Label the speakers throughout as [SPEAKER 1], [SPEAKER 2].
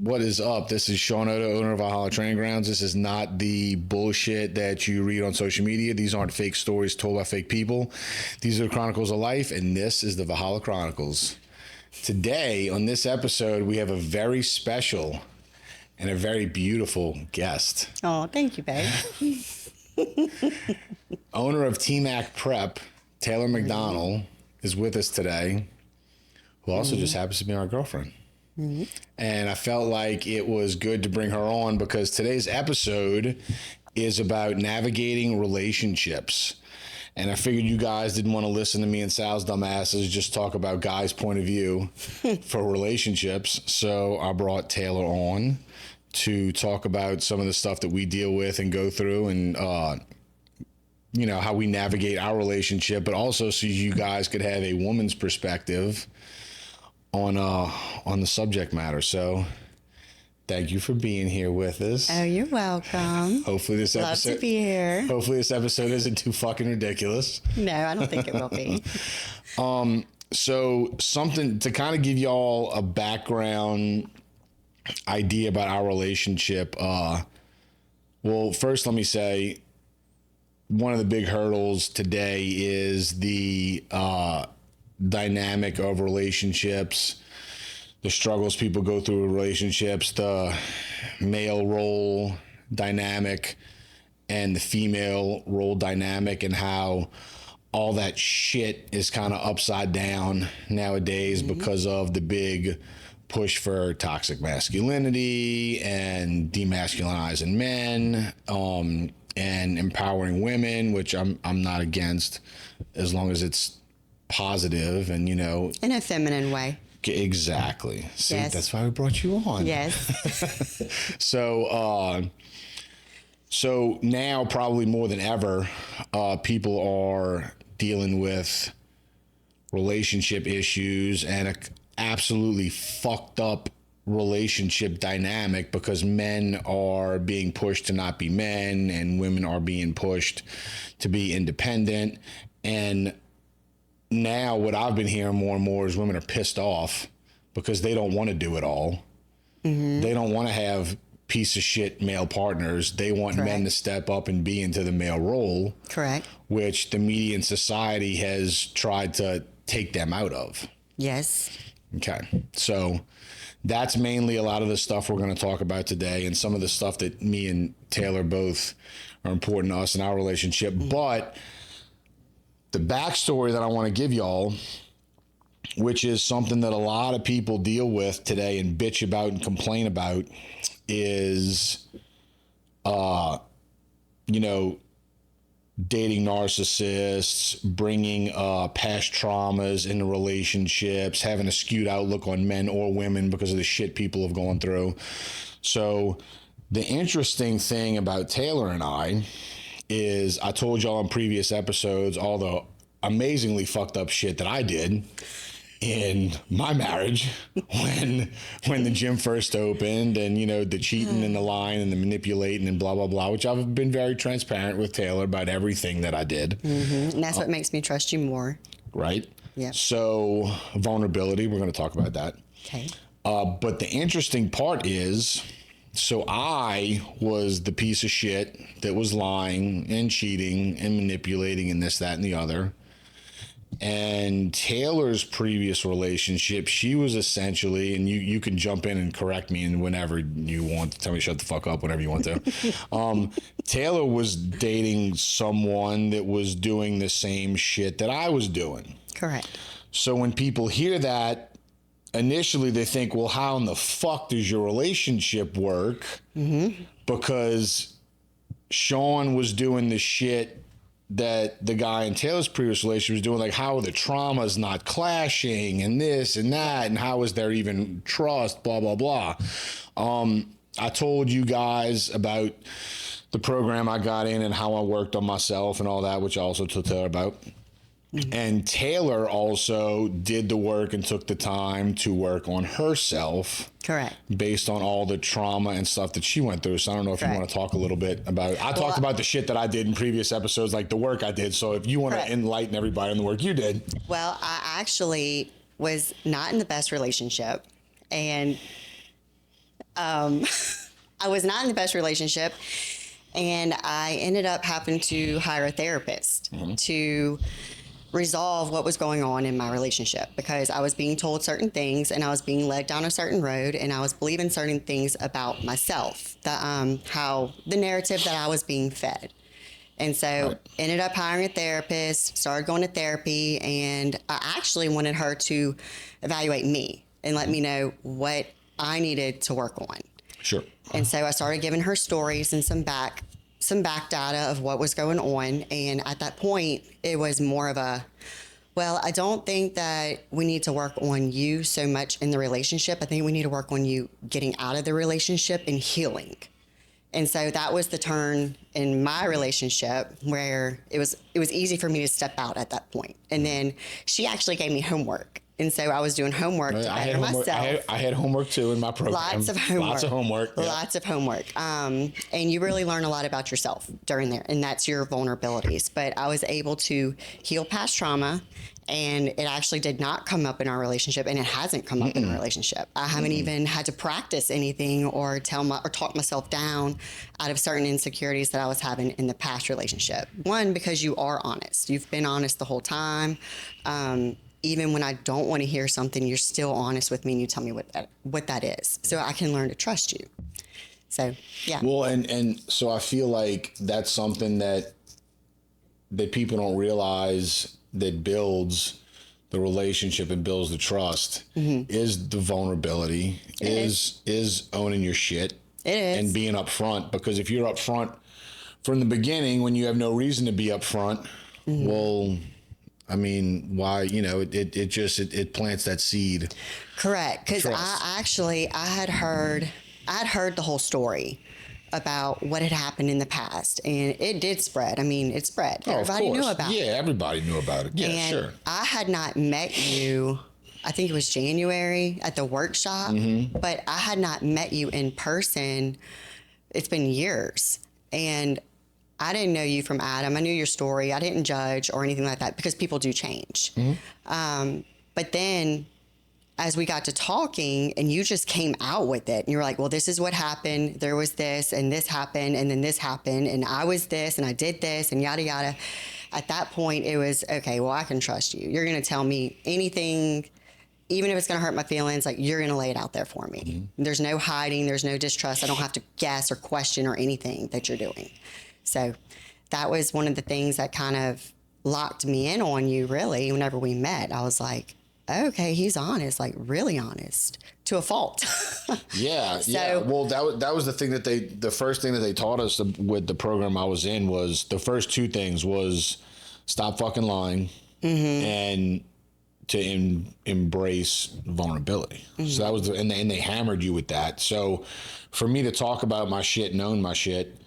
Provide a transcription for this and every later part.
[SPEAKER 1] What is up? This is Sean Oda, owner of Valhalla Training Grounds. This is not the bullshit that you read on social media. These aren't fake stories told by fake people. These are the Chronicles of Life, and this is the Valhalla Chronicles. Today, on this episode, we have a very special and a very beautiful guest.
[SPEAKER 2] Oh, thank you, babe.
[SPEAKER 1] Owner of T-Mac Prep, Taylor McDowell, is with us today, who also just happens to be our girlfriend. And I felt like it was good to bring her on because today's episode is about navigating relationships. And I figured you guys didn't want to listen to me and Sal's dumbasses just talk about guys' point of view for relationships. So I brought Taylor on to talk about some of the stuff that we deal with and go through and, you know, how we navigate our relationship, but also so you guys could have a woman's perspective on the subject matter. So thank you for being here with us.
[SPEAKER 2] Oh, you're welcome.
[SPEAKER 1] Hopefully this episode
[SPEAKER 2] Love to be here.
[SPEAKER 1] Hopefully this episode isn't too fucking ridiculous.
[SPEAKER 2] No, I don't think it will be.
[SPEAKER 1] So something to kind of give y'all a background idea about our relationship. Well, first let me say one of the big hurdles today is the dynamic of relationships, the struggles people go through with relationships, the male role dynamic and the female role dynamic, and how all that shit is kind of upside down nowadays because of the big push for toxic masculinity and demasculinizing men, and empowering women, which I'm not against as long as it's positive and, you know,
[SPEAKER 2] In a feminine way.
[SPEAKER 1] Exactly. See,
[SPEAKER 2] Yes.
[SPEAKER 1] that's why we brought you on.
[SPEAKER 2] Yes.
[SPEAKER 1] So now probably more than ever, people are dealing with relationship issues and a absolutely fucked up relationship dynamic because men are being pushed to not be men and women are being pushed to be independent. And now what I've been hearing more and more is women are pissed off because they don't want to do it all. They don't want to have piece of shit male partners. They want men to step up and be into the male role.
[SPEAKER 2] Correct.
[SPEAKER 1] Which the media and society has tried to take them out of.
[SPEAKER 2] Yes.
[SPEAKER 1] Okay. So that's mainly a lot of the stuff we're going to talk about today, and some of the stuff that me and Taylor both are important to us in our relationship. But the backstory that I want to give y'all, which is something that a lot of people deal with today and bitch about and complain about, is, you know, dating narcissists, bringing past traumas into relationships, having a skewed outlook on men or women because of the shit people have gone through. So the interesting thing about Taylor and I is I told y'all in previous episodes all the amazingly fucked up shit that I did in my marriage when the gym first opened, and, you know, the cheating and the lying and the manipulating and blah, blah, blah, which I've been very transparent with Taylor about everything that I did.
[SPEAKER 2] And that's what makes me trust you more.
[SPEAKER 1] Right?
[SPEAKER 2] Yeah.
[SPEAKER 1] So vulnerability, we're going to talk about that.
[SPEAKER 2] Okay.
[SPEAKER 1] But the interesting part is, so I was the piece of shit that was lying and cheating and manipulating and this, that, and the other. And Taylor's previous relationship, she was essentially, and you can jump in and correct me and whenever you want to tell me shut the fuck up whenever you want to. Taylor was dating someone that was doing the same shit that I was doing.
[SPEAKER 2] Correct.
[SPEAKER 1] So when people hear that, initially they think, well, how in the fuck does your relationship work? Because Sean was doing the shit that the guy in Taylor's previous relationship was doing. Like, how are the traumas not clashing and this and that, and how is there even trust, blah, blah, blah. I told you guys about the program I got in and how I worked on myself and all that, which I also told Taylor about. And Taylor also did the work and took the time to work on herself.
[SPEAKER 2] Correct.
[SPEAKER 1] Based on all the trauma and stuff that she went through. So I don't know if you want to talk a little bit about it. I talked about the shit that I did in previous episodes, like the work I did. So if you want to enlighten everybody on the work you did.
[SPEAKER 2] Well, I actually was not in the best relationship. And I was not in the best relationship, and I ended up having to hire a therapist to resolve what was going on in my relationship, because I was being told certain things and I was being led down a certain road, and I was believing certain things about myself, how the narrative that I was being fed. And so ended up hiring a therapist, started going to therapy, and I actually wanted her to evaluate me and let me know what I needed to work on.
[SPEAKER 1] Sure.
[SPEAKER 2] And so I started giving her stories and some back data of what was going on. And at that point, it was more of a, well, I don't think that we need to work on you so much in the relationship. I think we need to work on you getting out of the relationship and healing. And so that was the turn in my relationship where it was easy for me to step out at that point. And then she actually gave me homework. And so I was doing homework to better myself.
[SPEAKER 1] I had homework too in my program.
[SPEAKER 2] Lots of homework.
[SPEAKER 1] Lots of homework.
[SPEAKER 2] And you really learn a lot about yourself during there, and that's your vulnerabilities. But I was able to heal past trauma, and it actually did not come up in our relationship, and it hasn't come up in a relationship. I haven't even had to practice anything or talk myself down out of certain insecurities that I was having in the past relationship. One, because you are honest. You've been honest the whole time. Even when I don't want to hear something, you're still honest with me and you tell me what that is. So I can learn to trust you. So, yeah.
[SPEAKER 1] Well, and so I feel like that's something that people don't realize that builds the relationship and builds the trust is the vulnerability, is owning your shit.
[SPEAKER 2] It is.
[SPEAKER 1] And being upfront. Because if you're upfront from the beginning when you have no reason to be upfront, well, I mean, why, it plants that seed.
[SPEAKER 2] Correct. Because I had heard the whole story about what had happened in the past, and it did spread. I mean, it spread. Everybody knew about it.
[SPEAKER 1] Yeah, everybody knew about it. Yeah,
[SPEAKER 2] and
[SPEAKER 1] sure.
[SPEAKER 2] I had not met you, I think it was January at the workshop, but I had not met you in person. It's been years. And I didn't know you from Adam. I knew your story. I didn't judge or anything like that because people do change. But then as we got to talking and you just came out with it and you were like, well, this is what happened. There was this and this happened and then this happened and I was this and I did this and yada, yada. At that point, it was, okay, well, I can trust you. You're going to tell me anything, even if it's going to hurt my feelings, like you're going to lay it out there for me. There's no hiding. There's no distrust. I don't have to guess or question or anything that you're doing. So that was one of the things that kind of locked me in on you, really, whenever we met. I was like, okay, he's honest, like really honest to a fault.
[SPEAKER 1] Yeah. Well, that was the thing the first thing that they taught us with the program I was in was the first two things was stop fucking lying and to embrace vulnerability. So that was, and they hammered you with that. So for me to talk about my shit and own my shit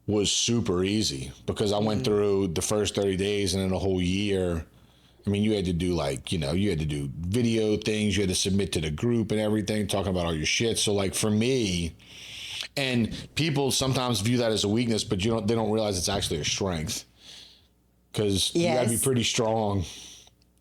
[SPEAKER 1] was super easy because I went through the first 30 days and then a whole year. I mean, you had to do you had to do video things, you had to submit to the group and everything, talking about all your shit. So like for me, and people sometimes view that as a weakness, but they don't realize it's actually a strength because you gotta be pretty strong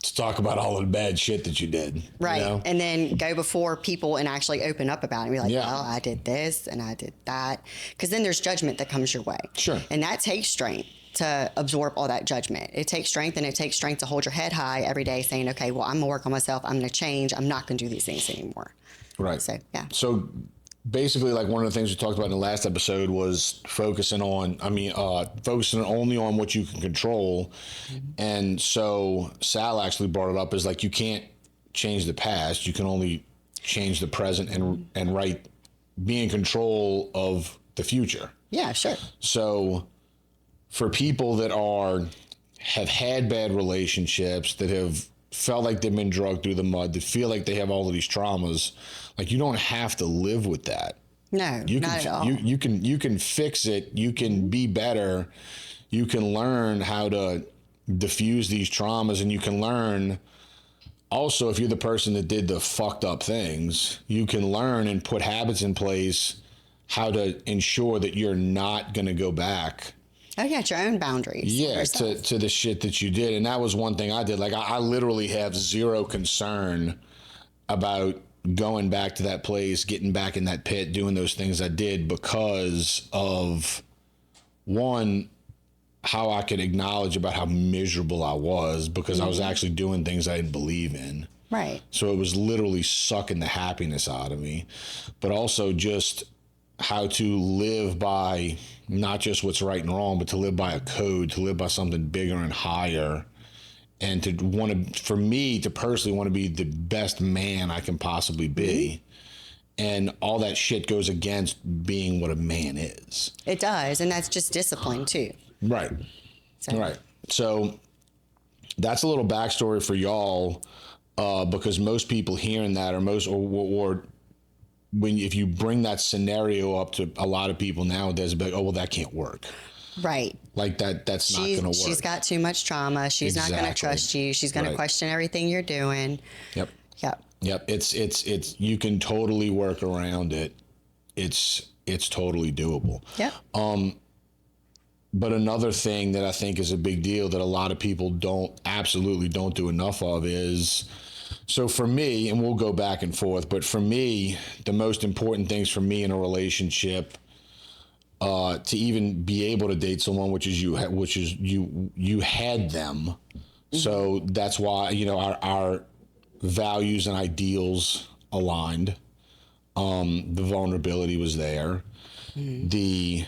[SPEAKER 1] to talk about all of the bad shit that you did.
[SPEAKER 2] Right.
[SPEAKER 1] You know?
[SPEAKER 2] And then go before people and actually open up about it and be like, well, I did this and I did that. Because then there's judgment that comes your way. Sure. And that takes strength to absorb all that judgment. It takes strength, and it takes strength to hold your head high every day saying, okay, well, I'm going to work on myself. I'm going to change. I'm not going to do these things anymore. Right. So, yeah.
[SPEAKER 1] So basically, like one of the things we talked about in the last episode was focusing only on what you can control. And so Sal actually brought it up as like, you can't change the past. You can only change the present and be in control of the future.
[SPEAKER 2] Yeah, sure.
[SPEAKER 1] So for people that have had bad relationships, that have felt like they've been dragged through the mud, that feel like they have all of these traumas, like you don't have to live with that.
[SPEAKER 2] No, not at all.
[SPEAKER 1] You can fix it. You can be better. You can learn how to diffuse these traumas, and you can learn also, if you're the person that did the fucked up things, you can learn and put habits in place how to ensure that you're not going to go back.
[SPEAKER 2] Oh, yeah, your own boundaries.
[SPEAKER 1] Yeah, to the shit that you did. And that was one thing I did. Like, I literally have zero concern about going back to that place, getting back in that pit, doing those things I did because of, one, how I could acknowledge about how miserable I was because I was actually doing things I didn't believe in.
[SPEAKER 2] Right.
[SPEAKER 1] So it was literally sucking the happiness out of me, but also just how to live by not just what's right and wrong, but to live by a code, to live by something bigger and higher, and to want to, for me to personally want to be the best man I can possibly be. And all that shit goes against being what a man is.
[SPEAKER 2] It does. And that's just discipline too.
[SPEAKER 1] Right.
[SPEAKER 2] So.
[SPEAKER 1] Right. So that's a little backstory for y'all, because most people hearing that, or when if you bring that scenario up to a lot of people nowadays, be like, oh well, that can't work. Right. Like that's not going to work.
[SPEAKER 2] She's got too much trauma. She's not going to trust you. She's going to question everything you're doing.
[SPEAKER 1] Yep.
[SPEAKER 2] Yep.
[SPEAKER 1] Yep. It's you can totally work around it. It's totally doable.
[SPEAKER 2] Yep.
[SPEAKER 1] But another thing that I think is a big deal that a lot of people absolutely don't do enough of is, so for me, and we'll go back and forth, but for me, the most important things for me in a relationship, to even be able to date someone, which is you had them. Mm-hmm. So that's why, our values and ideals aligned. The vulnerability was there. Mm-hmm.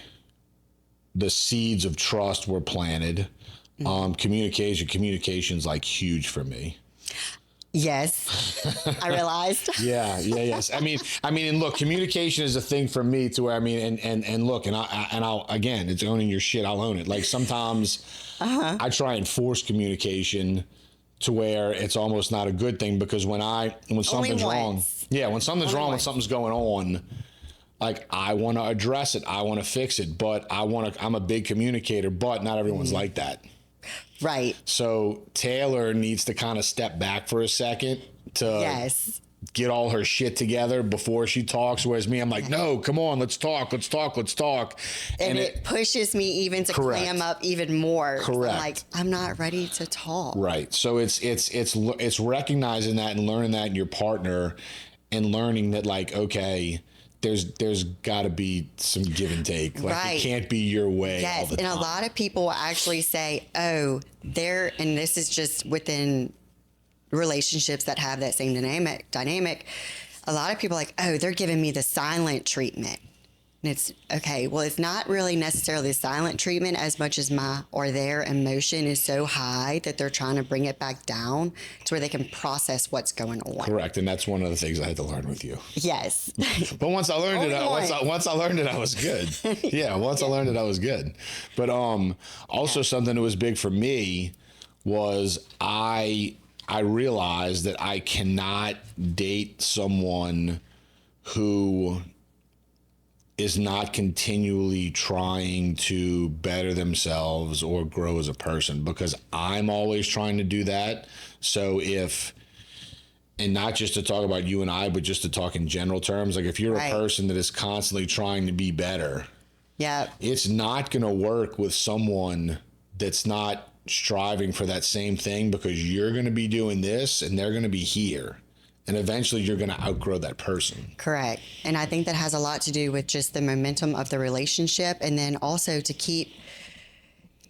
[SPEAKER 1] The seeds of trust were planted. Communication's like huge for me.
[SPEAKER 2] Yes, I realized.
[SPEAKER 1] Yes. I mean, and look, communication is a thing for me to where, and look, and I'll again, it's owning your shit. I'll own it. Like sometimes I try and force communication to where it's almost not a good thing because when something's wrong, when something's going on, like I want to address it, I want to fix it, but I'm a big communicator, but not everyone's like that.
[SPEAKER 2] Right.
[SPEAKER 1] So Taylor needs to kind of step back for a second to get all her shit together before she talks. Whereas me, I'm like, no, come on, let's talk.
[SPEAKER 2] And it pushes me even to clam up even more.
[SPEAKER 1] Correct.
[SPEAKER 2] I'm like, I'm not ready to talk.
[SPEAKER 1] Right. So it's recognizing that and learning that in your partner and learning that like, okay, there's got to be some give and take. Like it can't be your way all the time.
[SPEAKER 2] And a lot of people actually say, oh, and this is just within relationships that have that same dynamic. A lot of people are like, oh, they're giving me the silent treatment. And it's okay. Well, it's not really necessarily silent treatment as much as their emotion is so high that they're trying to bring it back down to where they can process what's going on.
[SPEAKER 1] Correct. And that's one of the things I had to learn with you.
[SPEAKER 2] Yes.
[SPEAKER 1] But once I learned once I learned it, I was good. Yeah. I learned it, I was good. But, also something that was big for me was I realized that I cannot date someone who is not continually trying to better themselves or grow as a person because I'm always trying to do that. So and not just to talk about you and I, but just to talk in general terms, like if you're a person that is constantly trying to be better, it's not going to work with someone that's not striving for that same thing because you're going to be doing this and they're going to be here. And eventually you're going to outgrow that person.
[SPEAKER 2] Correct. And I think that has a lot to do with just the momentum of the relationship. And then also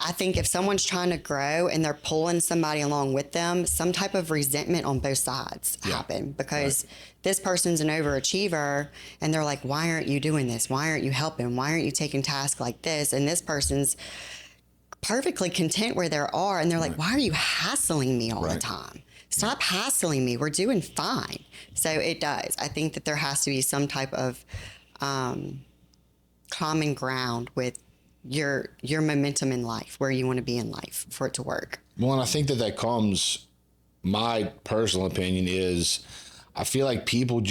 [SPEAKER 2] I think if someone's trying to grow and they're pulling somebody along with them, some type of resentment on both sides happen because this person's an overachiever and they're like, why aren't you doing this? Why aren't you helping? Why aren't you taking tasks like this? And this person's perfectly content where they are. And they're like, why are you hassling me all the time? Stop hassling me. We're doing fine. So it does. I think that there has to be some type of common ground with your momentum in life, where you want to be in life for it to work.
[SPEAKER 1] Well, and I think that comes, my personal opinion is, I feel like people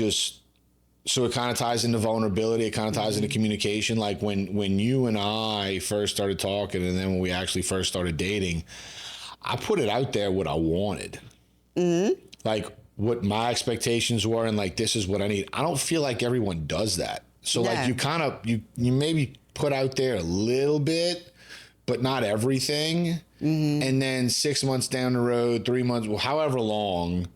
[SPEAKER 1] so it kind of ties into vulnerability. It kind of ties into communication. Like when you and I first started talking and then when we actually first started dating, I put it out there what I wanted. Mm-hmm. Like what my expectations were and like this is what I need. I don't feel like everyone does that. So like you kind of you maybe put out there a little bit, but not everything. Mm-hmm. And then 6 months down the road, 3 months, however long,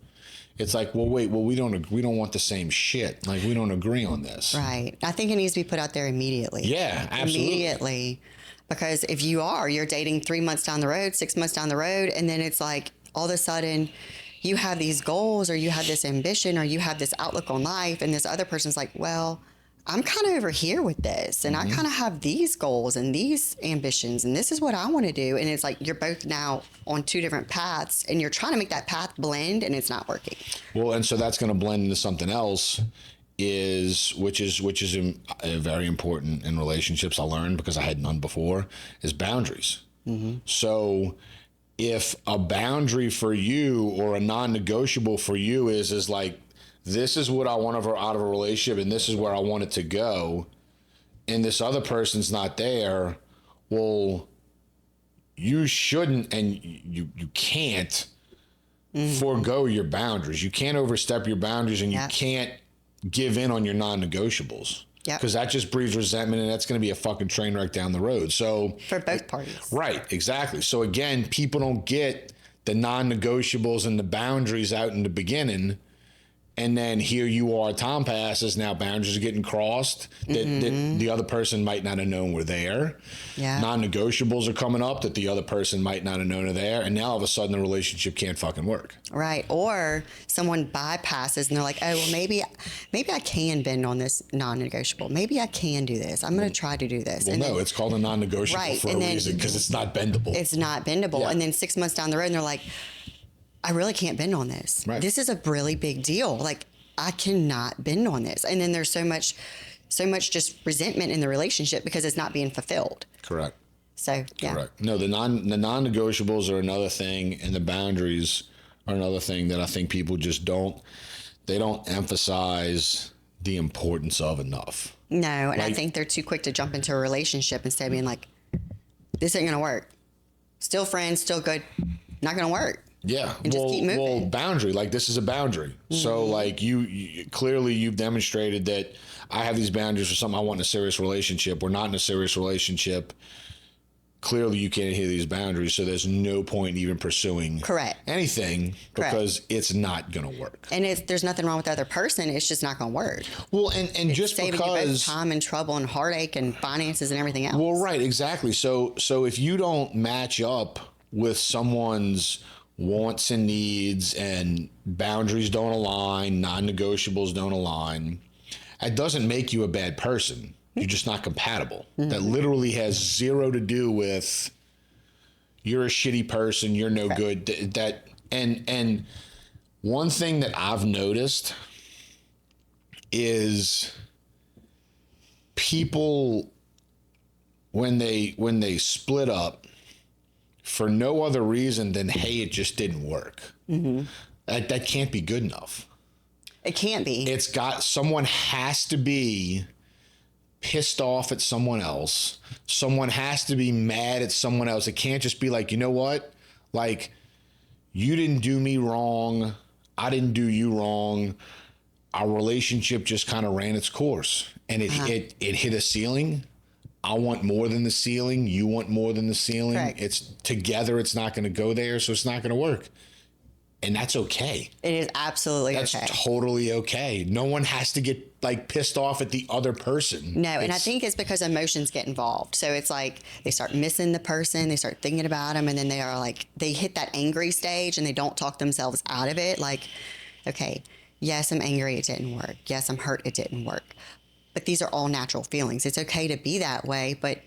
[SPEAKER 1] it's like, well, wait, well, we don't want the same shit. Like, we don't agree on this.
[SPEAKER 2] Right. I think it needs to be put out there immediately.
[SPEAKER 1] Yeah, absolutely.
[SPEAKER 2] Immediately. Because if you're dating 3 months down the road, 6 months down the road, and then it's like all of a sudden you have these goals or you have this ambition or you have this outlook on life, and this other person's like, well, I'm kind of over here with this, and I kind of have these goals and these ambitions, and this is what I want to do. And it's like you're both now on two different paths, and you're trying to make that path blend, and it's not working.
[SPEAKER 1] Well, and so that's going to blend into something else, which is very important in relationships. I learned because I had none before, is boundaries. So if a boundary for you or a non-negotiable for you is like, this is what I want out of a relationship, and this is where I want it to go, and this other person's not there, well, you shouldn't and you can't forego your boundaries. You can't overstep your boundaries, and you can't give in on your non-negotiables. Because that just breeds resentment, and that's going to be a fucking train wreck down the road. So
[SPEAKER 2] for both parties.
[SPEAKER 1] Right, exactly. So again, people don't get the non-negotiables and the boundaries out in the beginning. And then here you are, time passes, now boundaries are getting crossed that the other person might not have known were there.
[SPEAKER 2] Yeah.
[SPEAKER 1] Non-negotiables are coming up that the other person might not have known are there. And now all of a sudden the relationship can't fucking work.
[SPEAKER 2] Right. Or someone bypasses and they're like, oh, well, maybe I can bend on this non-negotiable. Maybe I can do this. I'm going to try to do this.
[SPEAKER 1] Well,
[SPEAKER 2] and
[SPEAKER 1] no,
[SPEAKER 2] then,
[SPEAKER 1] it's called a non-negotiable for a reason, because it's not bendable.
[SPEAKER 2] It's not bendable.
[SPEAKER 1] Yeah.
[SPEAKER 2] And then 6 months down the road, and they're like, I really can't bend on this.
[SPEAKER 1] Right.
[SPEAKER 2] This is a really big deal. Like, I cannot bend on this. And then there's so much just resentment in the relationship because it's not being fulfilled.
[SPEAKER 1] Correct.
[SPEAKER 2] So, yeah.
[SPEAKER 1] Correct. No, the non-negotiables are another thing, and the boundaries are another thing that I think people just don't emphasize the importance of enough.
[SPEAKER 2] No, and I think they're too quick to jump into a relationship instead of being like, this ain't going to work. Still friends, still good. Not going to work.
[SPEAKER 1] Yeah.
[SPEAKER 2] And just keep moving.
[SPEAKER 1] Well, boundary, like this is a boundary. So like you clearly you've demonstrated that I have these boundaries for something I want in a serious relationship. We're not in a serious relationship. Clearly you can't adhere these boundaries. So there's no point in even pursuing anything because it's not going to work.
[SPEAKER 2] And there's nothing wrong with the other person. It's just not going to work.
[SPEAKER 1] Well, and just
[SPEAKER 2] saving
[SPEAKER 1] because
[SPEAKER 2] you both time and trouble and heartache and finances and everything else.
[SPEAKER 1] Well, right. Exactly. So if you don't match up with someone's wants and needs, and boundaries don't align, non-negotiables don't align, it doesn't make you a bad person. You're just not compatible. That literally has zero to do with you're a shitty person, you're no good. And one thing that I've noticed is people when they split up for no other reason than, hey, it just didn't work. That can't be good enough.
[SPEAKER 2] It can't be.
[SPEAKER 1] Someone has to be pissed off at someone else. Someone has to be mad at someone else. It can't just be like, you know what? Like, you didn't do me wrong. I didn't do you wrong. Our relationship just kind of ran its course, and it hit a ceiling. I want more than the ceiling. You want more than the ceiling.
[SPEAKER 2] Correct.
[SPEAKER 1] It's together. It's not going to go there. So it's not going to work. And that's okay.
[SPEAKER 2] It is absolutely okay.
[SPEAKER 1] That's totally okay. No one has to get like pissed off at the other person.
[SPEAKER 2] No, and I think it's because emotions get involved. So it's like they start missing the person, they start thinking about them, and then they hit that angry stage and they don't talk themselves out of it. Like, okay, yes, I'm angry, it didn't work. Yes, I'm hurt, it didn't work. But these are all natural feelings. It's okay to be that way, but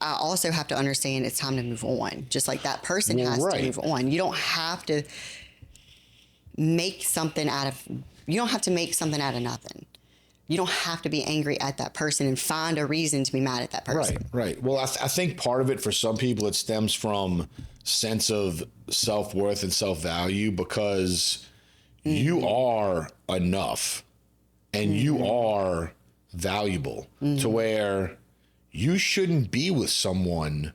[SPEAKER 2] I also have to understand it's time to move on. Just like that person has to move on. You don't have to make something out of nothing. You don't have to be angry at that person and find a reason to be mad at that person.
[SPEAKER 1] Right. Well, I think part of it for some people, it stems from sense of self-worth and self-value, because you are enough and you are valuable to where you shouldn't be with someone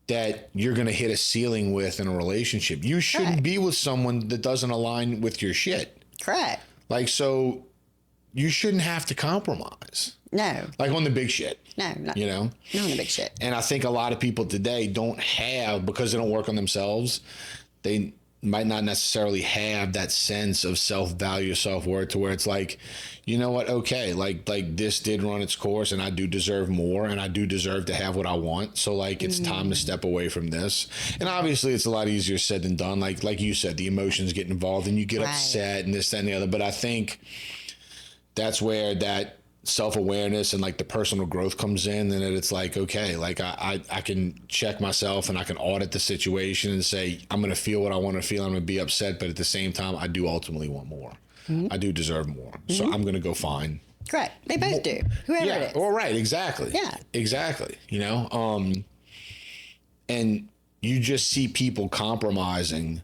[SPEAKER 1] that you're going to hit a ceiling with in a relationship. You shouldn't be with someone that doesn't align with your shit.
[SPEAKER 2] Correct.
[SPEAKER 1] Like, so you shouldn't have to compromise.
[SPEAKER 2] No.
[SPEAKER 1] Like on the big shit.
[SPEAKER 2] No.
[SPEAKER 1] You know?
[SPEAKER 2] Not on the big shit.
[SPEAKER 1] And I think a lot of people today don't have, because they don't work on themselves, they might not necessarily have that sense of self-value, self-worth, to where it's like, you know what, okay, like this did run its course, and I do deserve more, and I do deserve to have what I want. So like, it's time to step away from this. And obviously it's a lot easier said than done. Like you said, the emotions get involved and you get upset and this, that, and the other. But I think that's where that self-awareness and like the personal growth comes in, and it's like, okay, like I can check myself and I can audit the situation and say, I'm going to feel what I want to feel. I'm going to be upset, but at the same time, I do ultimately want more. I do deserve more. So I'm going to go find.
[SPEAKER 2] Correct. They both do. Whoever it is.
[SPEAKER 1] Well, right. Exactly.
[SPEAKER 2] Yeah.
[SPEAKER 1] Exactly. You know, and you just see people compromising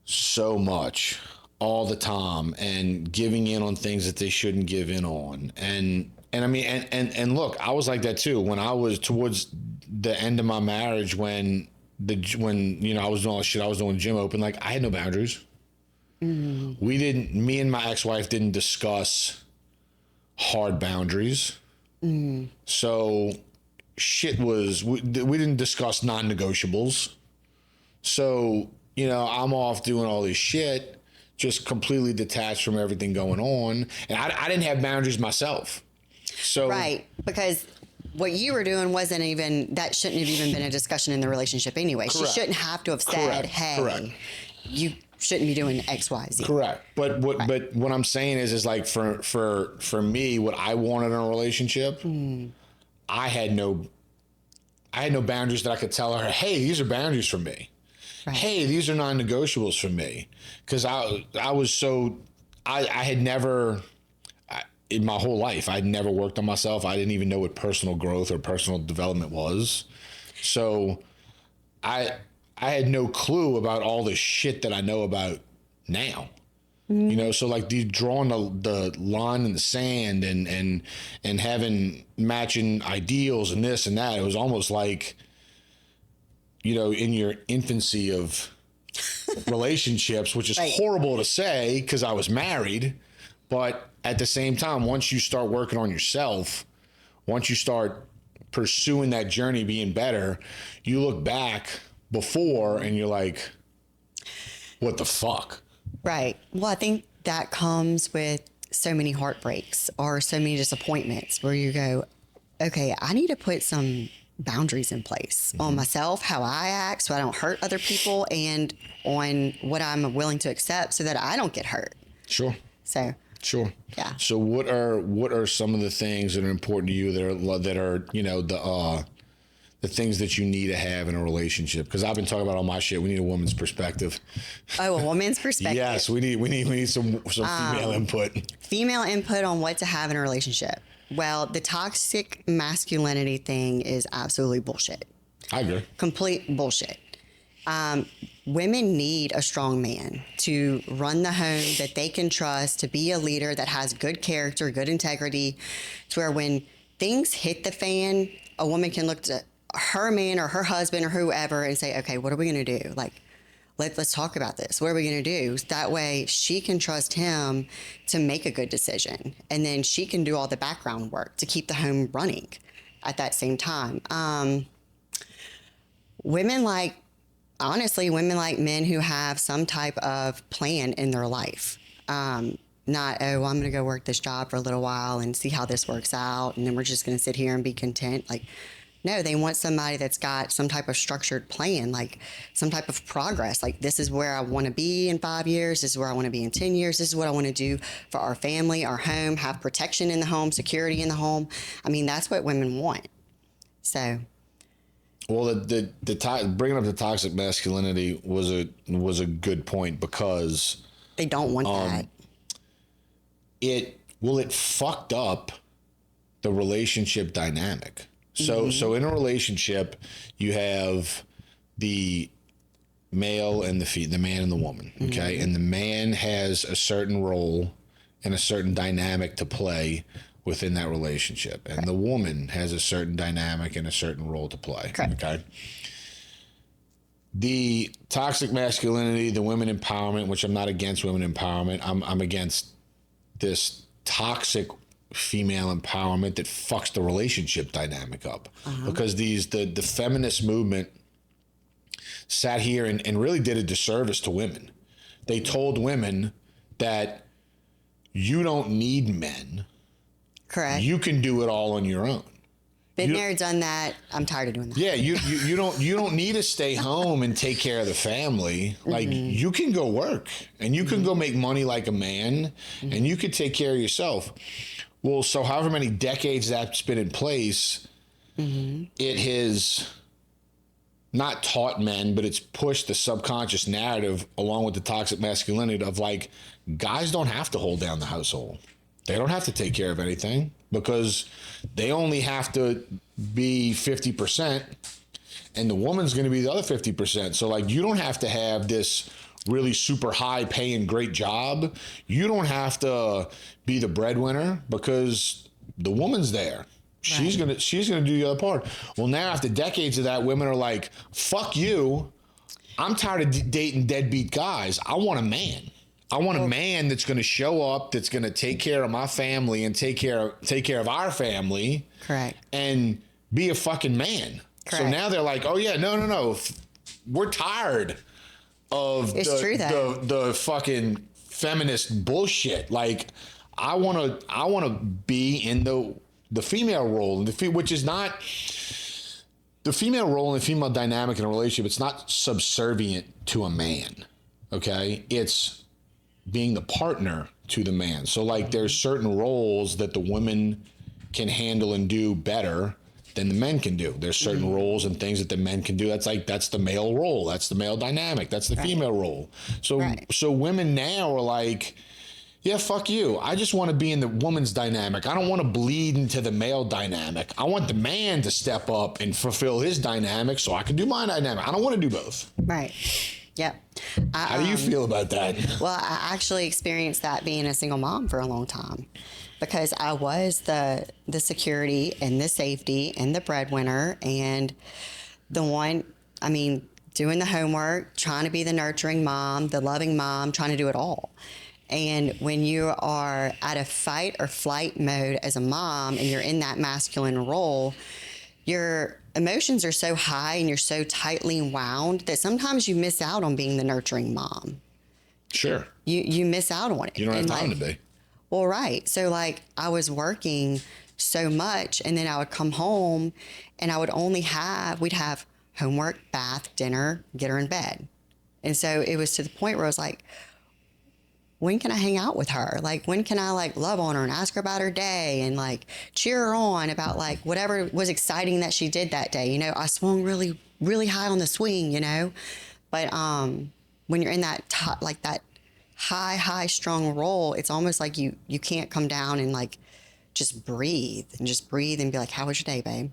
[SPEAKER 1] so much all the time and giving in on things that they shouldn't give in on. And I mean, and look, I was like that too when I was towards the end of my marriage, when you know, I was doing all the shit, I was doing gym open, like I had no boundaries. Me and my ex-wife didn't discuss hard boundaries. So shit was, we didn't discuss non-negotiables. So, you know, I'm off doing all this shit, just completely detached from everything going on. And I didn't have boundaries myself. So
[SPEAKER 2] Right. Because what you were doing wasn't even, that shouldn't have even been a discussion in the relationship anyway.
[SPEAKER 1] Correct.
[SPEAKER 2] She shouldn't have to have said, hey,
[SPEAKER 1] Correct.
[SPEAKER 2] you shouldn't be doing X, Y, Z.
[SPEAKER 1] Correct. But what I'm saying is like for me, what I wanted in a relationship, I had no boundaries that I could tell her, hey, these are boundaries for me.
[SPEAKER 2] Right.
[SPEAKER 1] Hey, these are non-negotiables for me. Because I was so, I had never, in my whole life, I'd never worked on myself. I didn't even know what personal growth or personal development was. So I had no clue about all the shit that I know about now. You know, so like drawing the line in the sand and having matching ideals and this and that, it was almost like, you know, in your infancy of relationships, which is horrible to say because I was married, but at the same time, once you start working on yourself, once you start pursuing that journey, being better, you look back before and you're like, what the fuck?
[SPEAKER 2] Right. Well, I think that comes with so many heartbreaks or so many disappointments where you go, okay, I need to put some boundaries in place on myself, how I act so I don't hurt other people, and on what I'm willing to accept so that I don't get hurt.
[SPEAKER 1] Sure.
[SPEAKER 2] So,
[SPEAKER 1] Sure.
[SPEAKER 2] yeah.
[SPEAKER 1] So what are some of the things that are important to you that are you know, the things that you need to have in a relationship? Because I've been talking about all my shit. We need a woman's perspective.
[SPEAKER 2] Oh, a woman's perspective.
[SPEAKER 1] Yes, we need some female input.
[SPEAKER 2] Female input on what to have in a relationship. Well, the toxic masculinity thing is absolutely bullshit.
[SPEAKER 1] I agree.
[SPEAKER 2] Complete bullshit. Women need a strong man to run the home that they can trust, to be a leader that has good character, good integrity, to where when things hit the fan, a woman can look to her man or her husband or whoever and say, okay, what are we going to do? Like, let's talk about this. What are we going to do? That way she can trust him to make a good decision. And then she can do all the background work to keep the home running at that same time. Women like men who have some type of plan in their life. Not, oh, I'm going to go work this job for a little while and see how this works out, and then we're just going to sit here and be content. Like, no, they want somebody that's got some type of structured plan, like some type of progress. Like, this is where I want to be in 5 years. This is where I want to be in 10 years. This is what I want to do for our family, our home, have protection in the home, security in the home. I mean, that's what women want. So...
[SPEAKER 1] Well, bringing up the toxic masculinity was a good point, because
[SPEAKER 2] they don't want that.
[SPEAKER 1] It fucked up the relationship dynamic. So in a relationship, you have the male and the man and the woman, okay? And the man has a certain role and a certain dynamic to play within that relationship, and the woman has a certain dynamic and a certain role to play.
[SPEAKER 2] Correct.
[SPEAKER 1] Okay. The toxic masculinity, the women empowerment, which I'm not against women empowerment. I'm against this toxic female empowerment that fucks the relationship dynamic up, because the feminist movement sat here and really did a disservice to women. They told women that you don't need men.
[SPEAKER 2] Correct.
[SPEAKER 1] You can do it all on your own.
[SPEAKER 2] Been there, done that. I'm tired of doing that.
[SPEAKER 1] Yeah, you don't need to stay home and take care of the family. Like you can go work and you can go make money like a man and you can take care of yourself. Well, so however many decades that's been in place, it has not taught men, but it's pushed the subconscious narrative along with the toxic masculinity of like, guys don't have to hold down the household. They don't have to take care of anything because they only have to be 50% and the woman's going to be the other 50%. So like, you don't have to have this really super high paying great job. You don't have to be the breadwinner because the woman's there. She's gonna do the other part. Well, now after decades of that, women are like, fuck you. I'm tired of dating deadbeat guys. I want a man. I want a man that's going to show up, that's going to take care of my family and take care of our family.
[SPEAKER 2] Correct.
[SPEAKER 1] And be a fucking man. Correct. So now they're like, oh yeah, no. We're tired of the fucking feminist bullshit. Like I want to be in the female role, which is not the female role and the female dynamic in a relationship. It's not subservient to a man. Okay. It's being the partner to the man. So like there's certain roles that the women can handle and do better than the men can do. There's certain roles and things that the men can do. That's the male role. That's the male dynamic. That's the female role. So women now are like, yeah, fuck you. I just want to be in the woman's dynamic. I don't want to bleed into the male dynamic. I want the man to step up and fulfill his dynamic so I can do my dynamic. I don't want to do both.
[SPEAKER 2] Right. Yep.
[SPEAKER 1] How do you feel about that?
[SPEAKER 2] Well, I actually experienced that being a single mom for a long time because I was the security and the safety and the breadwinner and the one, doing the homework, trying to be the nurturing mom, the loving mom, trying to do it all. And when you are at a fight or flight mode as a mom and you're in that masculine role, your emotions are so high and you're so tightly wound that sometimes you miss out on being the nurturing mom.
[SPEAKER 1] Sure.
[SPEAKER 2] You miss out on it.
[SPEAKER 1] You don't have time to be.
[SPEAKER 2] Well, right. So like I was working so much and then I would come home and we'd have homework, bath, dinner, get her in bed. And so it was to the point where I was like, when can I hang out with her? Like, when can I like love on her and ask her about her day and like cheer her on about like whatever was exciting that she did that day? You know, I swung really, really high on the swing, you know, but when you're in that that high strong role, it's almost like you can't come down and like just breathe and be like, how was your day, babe?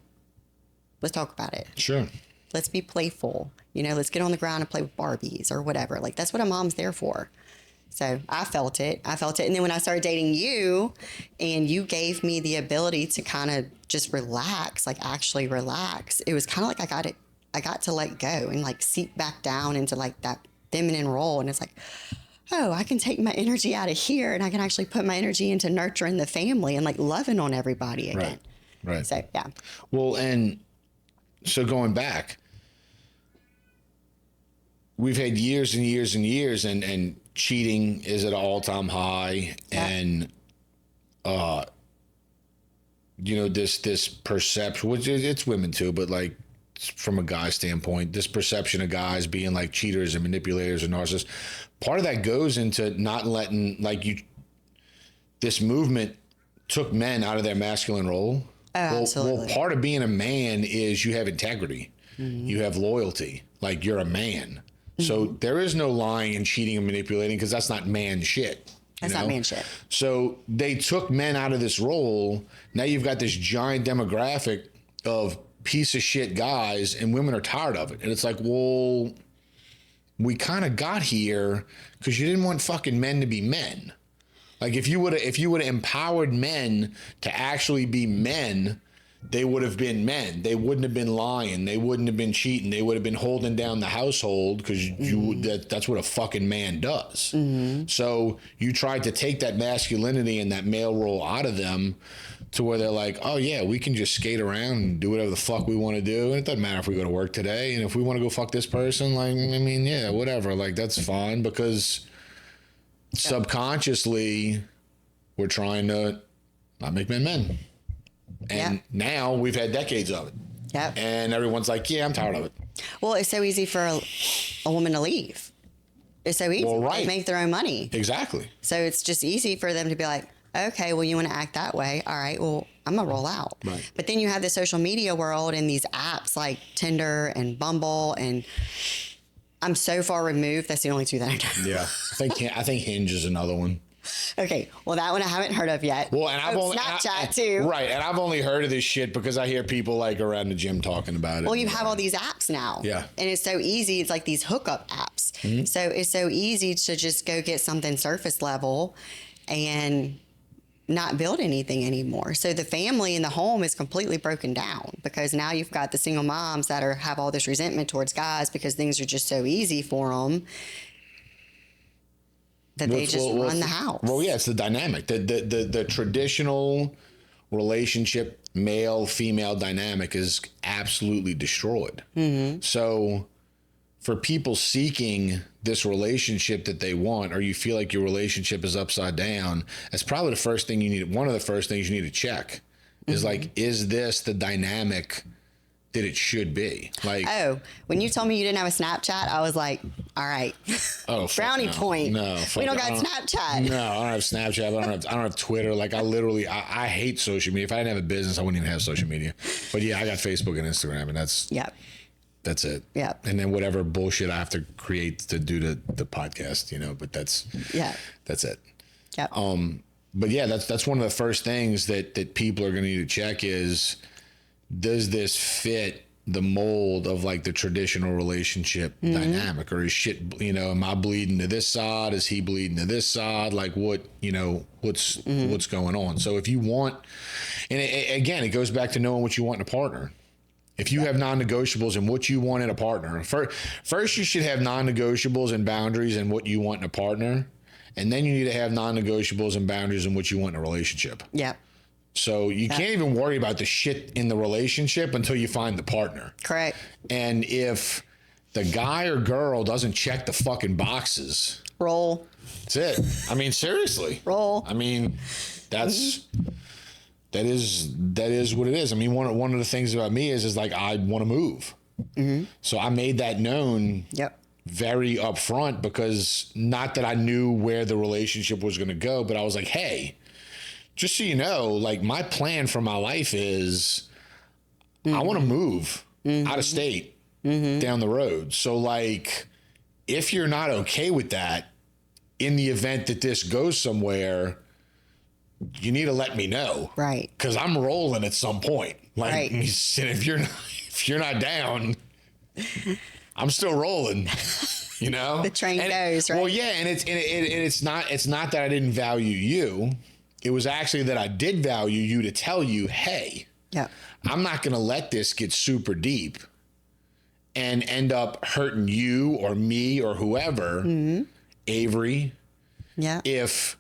[SPEAKER 2] Let's talk about it.
[SPEAKER 1] Sure. Let's
[SPEAKER 2] be playful. You know, let's get on the ground and play with Barbies or whatever. Like that's what a mom's there for. So I felt it. And then when I started dating you and you gave me the ability to kind of just relax, like actually relax, it was kind of like I got to let go and like seep back down into like that feminine role. And it's like, oh, I can take my energy out of here and I can actually put my energy into nurturing the family and like loving on everybody again.
[SPEAKER 1] Right.
[SPEAKER 2] So, yeah.
[SPEAKER 1] Well, and so going back, we've had years and years and years and cheating is at an all-time high. Yeah. And, this perception, which it's women too, but like from a guy standpoint, this perception of guys being like cheaters and manipulators and narcissists, part of that goes into not letting this movement took men out of their masculine role.
[SPEAKER 2] Oh, absolutely.
[SPEAKER 1] Well, part of being a man is you have integrity. Mm-hmm. You have loyalty. Like you're a man. So there is no lying and cheating and manipulating because that's not man shit.
[SPEAKER 2] That's not man shit.
[SPEAKER 1] So they took men out of this role. Now you've got this giant demographic of piece of shit guys and women are tired of it. And it's like, well, we kind of got here because you didn't want fucking men to be men. Like if you would have empowered men to actually be men, they would have been men. They wouldn't have been lying. They wouldn't have been cheating. They would have been holding down the household because that's what a fucking man does. So you tried to take that masculinity and that male role out of them to where they're like, oh yeah, we can just skate around and do whatever the fuck we want to do. And it doesn't matter if we go to work today. And if we want to go fuck this person, like, I mean, yeah, whatever. Like, that's fine, because subconsciously we're trying to not make men men. And now we've had decades of it.
[SPEAKER 2] Yep.
[SPEAKER 1] And everyone's like, yeah, I'm tired of it.
[SPEAKER 2] Well, it's so easy for a woman to leave. It's so easy.
[SPEAKER 1] Well, right.
[SPEAKER 2] They make their own money.
[SPEAKER 1] Exactly.
[SPEAKER 2] So it's just easy for them to be like, okay, well, you want to act that way. All right, well, I'm going to roll out.
[SPEAKER 1] Right.
[SPEAKER 2] But then you have the social media world and these apps like Tinder and Bumble, and I'm so far removed. That's the only two that I know.
[SPEAKER 1] Yeah. I think Hinge is another one.
[SPEAKER 2] Okay, well, that one I haven't heard of yet.
[SPEAKER 1] Well, and I've only
[SPEAKER 2] Snapchat too.
[SPEAKER 1] Right, and I've only heard of this shit because I hear people like around the gym talking about it.
[SPEAKER 2] Well, you have all these apps now.
[SPEAKER 1] Yeah.
[SPEAKER 2] And it's so easy. It's like these hookup apps.
[SPEAKER 1] Mm-hmm.
[SPEAKER 2] So it's so easy to just go get something surface level and not build anything anymore. So the family and the home is completely broken down because now you've got the single moms that have all this resentment towards guys because things are just so easy for them that they just run the house.
[SPEAKER 1] Well, yeah, it's the dynamic. The traditional relationship, male-female dynamic is absolutely destroyed. Mm-hmm. So for people seeking this relationship that they want, or you feel like your relationship is upside down, that's probably the first thing you need. One of the first things you need to check is like, is this the dynamic that it should be? Like,
[SPEAKER 2] oh, when you told me you didn't have a Snapchat, I was like, all right.
[SPEAKER 1] Oh,
[SPEAKER 2] brownie
[SPEAKER 1] no.
[SPEAKER 2] point.
[SPEAKER 1] No,
[SPEAKER 2] we don't got Snapchat.
[SPEAKER 1] No, I don't have Snapchat. I don't have Twitter. Like, I hate social media. If I didn't have a business, I wouldn't even have social media. But yeah, I got Facebook and Instagram, and that's it.
[SPEAKER 2] Yeah.
[SPEAKER 1] And then whatever bullshit I have to create to do the podcast, but that's it.
[SPEAKER 2] Yeah.
[SPEAKER 1] But yeah, that's one of the first things that people are going to need to check is, does this fit the mold of like the traditional relationship dynamic, or is shit, am I bleeding to this side? Is he bleeding to this side? Like what's going on? So if you want, and again, it goes back to knowing what you want in a partner. If you have non-negotiables and what you want in a partner, first you should have non-negotiables and boundaries and what you want in a partner. And then you need to have non-negotiables and boundaries and what you want in a relationship.
[SPEAKER 2] Yeah.
[SPEAKER 1] So you can't even worry about the shit in the relationship until you find the partner.
[SPEAKER 2] Correct.
[SPEAKER 1] And if the guy or girl doesn't check the fucking boxes,
[SPEAKER 2] roll.
[SPEAKER 1] That's it. I mean, seriously.
[SPEAKER 2] Roll.
[SPEAKER 1] I mean, that is what it is. I mean, one of the things about me is like, I want to move. Mm-hmm. So I made that known.
[SPEAKER 2] Yep.
[SPEAKER 1] Very upfront, because not that I knew where the relationship was going to go, but I was like, hey, just so you know, like my plan for my life is I want to move out of state down the road. So like, if you're not okay with that, in the event that this goes somewhere, you need to let me know.
[SPEAKER 2] Right.
[SPEAKER 1] Cause I'm rolling at some point. Like, right. if you're not down, I'm still rolling,
[SPEAKER 2] The train goes, right?
[SPEAKER 1] Well, yeah. And it's not that I didn't value you. It was actually that I did value you to tell you, hey, I'm not going to let this get super deep and end up hurting you or me or whoever, Avery, if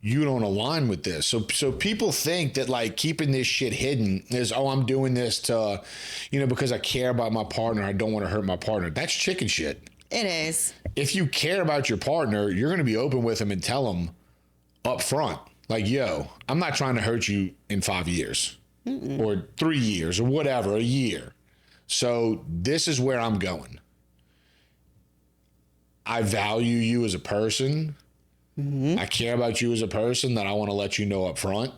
[SPEAKER 1] you don't align with this. So people think that like keeping this shit hidden is, oh, I'm doing this to, because I care about my partner. I don't want to hurt my partner. That's chicken shit.
[SPEAKER 2] It is.
[SPEAKER 1] If you care about your partner, you're going to be open with them and tell them up front. Like, yo, I'm not trying to hurt you in 5 years or 3 years or whatever, a year. So this is where I'm going. I value you as a person. I care about you as a person, that I want to let you know up front.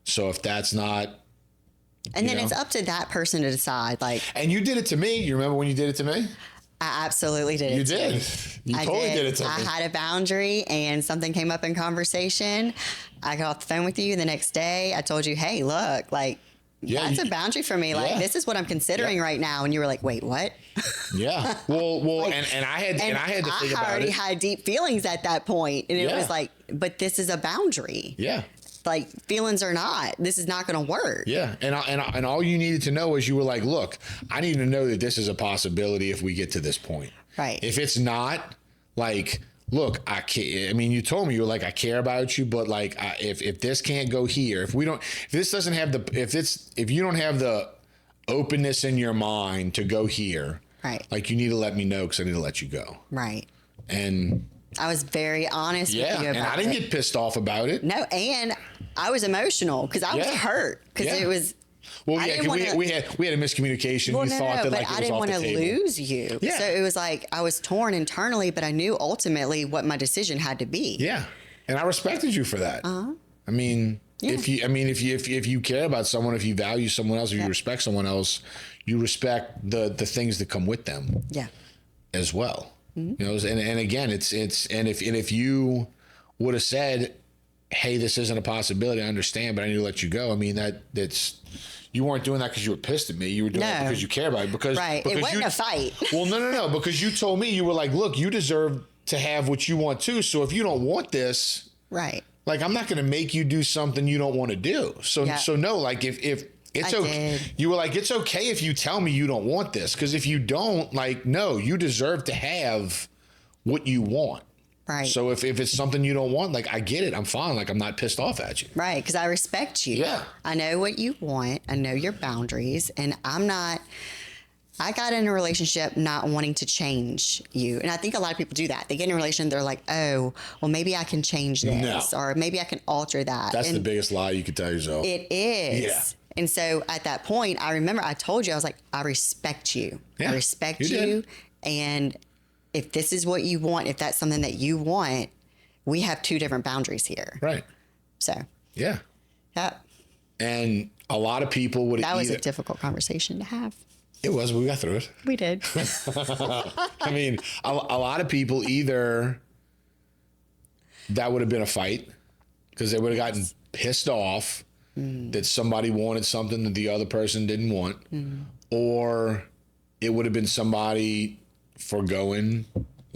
[SPEAKER 1] So if that's not...
[SPEAKER 2] And then it's up to that person to decide. Like,
[SPEAKER 1] and you did it to me. You remember when you did it to me?
[SPEAKER 2] I absolutely did.
[SPEAKER 1] You did. You totally did it to me.
[SPEAKER 2] I had a boundary and something came up in conversation. I got off the phone with you the next day. I told you, hey, look, like, that's a boundary for me. Like, this is what I'm considering right now. And you were like, wait, what?
[SPEAKER 1] Yeah. Well, like, and I had to think about it.
[SPEAKER 2] I already had deep feelings at that point. And it was like, but this is a boundary.
[SPEAKER 1] Yeah.
[SPEAKER 2] like feelings or not, this is not going to work.
[SPEAKER 1] Yeah. And all you needed to know is you were like, look, I need to know that this is a possibility if we get to this point.
[SPEAKER 2] Right.
[SPEAKER 1] If it's not, like, look, I can't, I mean, you told me, you were like, I care about you, but like, if this can't go here, if this doesn't have if you don't have the openness in your mind to go here,
[SPEAKER 2] right,
[SPEAKER 1] like, you need to let me know, because I need to let you go.
[SPEAKER 2] Right.
[SPEAKER 1] And
[SPEAKER 2] I was very honest with you about it.
[SPEAKER 1] and I didn't get pissed off about it.
[SPEAKER 2] No, and I was emotional because I was hurt because it was.
[SPEAKER 1] Well, yeah, we had a miscommunication.
[SPEAKER 2] Well,
[SPEAKER 1] you thought that, like,
[SPEAKER 2] but
[SPEAKER 1] it was
[SPEAKER 2] I
[SPEAKER 1] off
[SPEAKER 2] didn't
[SPEAKER 1] the
[SPEAKER 2] want to
[SPEAKER 1] table.
[SPEAKER 2] lose you.
[SPEAKER 1] Yeah.
[SPEAKER 2] So it was like I was torn internally, but I knew ultimately what my decision had to be.
[SPEAKER 1] Yeah, and I respected you for that. I mean, if you care about someone, if you value someone else, if you respect someone else, you respect the things that come with them.
[SPEAKER 2] Yeah.
[SPEAKER 1] As well. You know, and again, it's if you would have said, hey, this isn't a possibility, I understand, but I need to let you go. I mean, that's you weren't doing that because you were pissed at me. You were doing it because you care about it. Because
[SPEAKER 2] it wasn't a fight.
[SPEAKER 1] Well, no, because you told me, you were like, look, you deserve to have what you want too. So if you don't want this,
[SPEAKER 2] right,
[SPEAKER 1] like, I'm not going to make you do something you don't want to do. So no, like, if it's okay, you were like, it's okay if you tell me you don't want this, because if you don't, like, no, you deserve to have what you want.
[SPEAKER 2] Right.
[SPEAKER 1] So if it's something you don't want, like, I get it. I'm fine. Like, I'm not pissed off at you.
[SPEAKER 2] Right. Because I respect you.
[SPEAKER 1] Yeah.
[SPEAKER 2] I know what you want. I know your boundaries. And I got in a relationship not wanting to change you. And I think a lot of people do that. They get in a relationship, they're like, oh, well, maybe I can change this, or maybe I can alter that.
[SPEAKER 1] That's the biggest lie you could tell yourself.
[SPEAKER 2] It is.
[SPEAKER 1] Yeah.
[SPEAKER 2] And so at that point, I remember I told you, I was like, I respect you.
[SPEAKER 1] Yeah,
[SPEAKER 2] I respect
[SPEAKER 1] you
[SPEAKER 2] you.
[SPEAKER 1] did.
[SPEAKER 2] And if this is what you want, if that's something that you want, we have two different boundaries here.
[SPEAKER 1] Right.
[SPEAKER 2] So.
[SPEAKER 1] Yeah.
[SPEAKER 2] Yeah.
[SPEAKER 1] And a lot of people would.
[SPEAKER 2] That was a difficult conversation to have.
[SPEAKER 1] It was. We got through it.
[SPEAKER 2] We did.
[SPEAKER 1] I mean, a lot of people, either that would have been a fight because they would have gotten pissed off that somebody wanted something that the other person didn't want, or it would have been somebody forgoing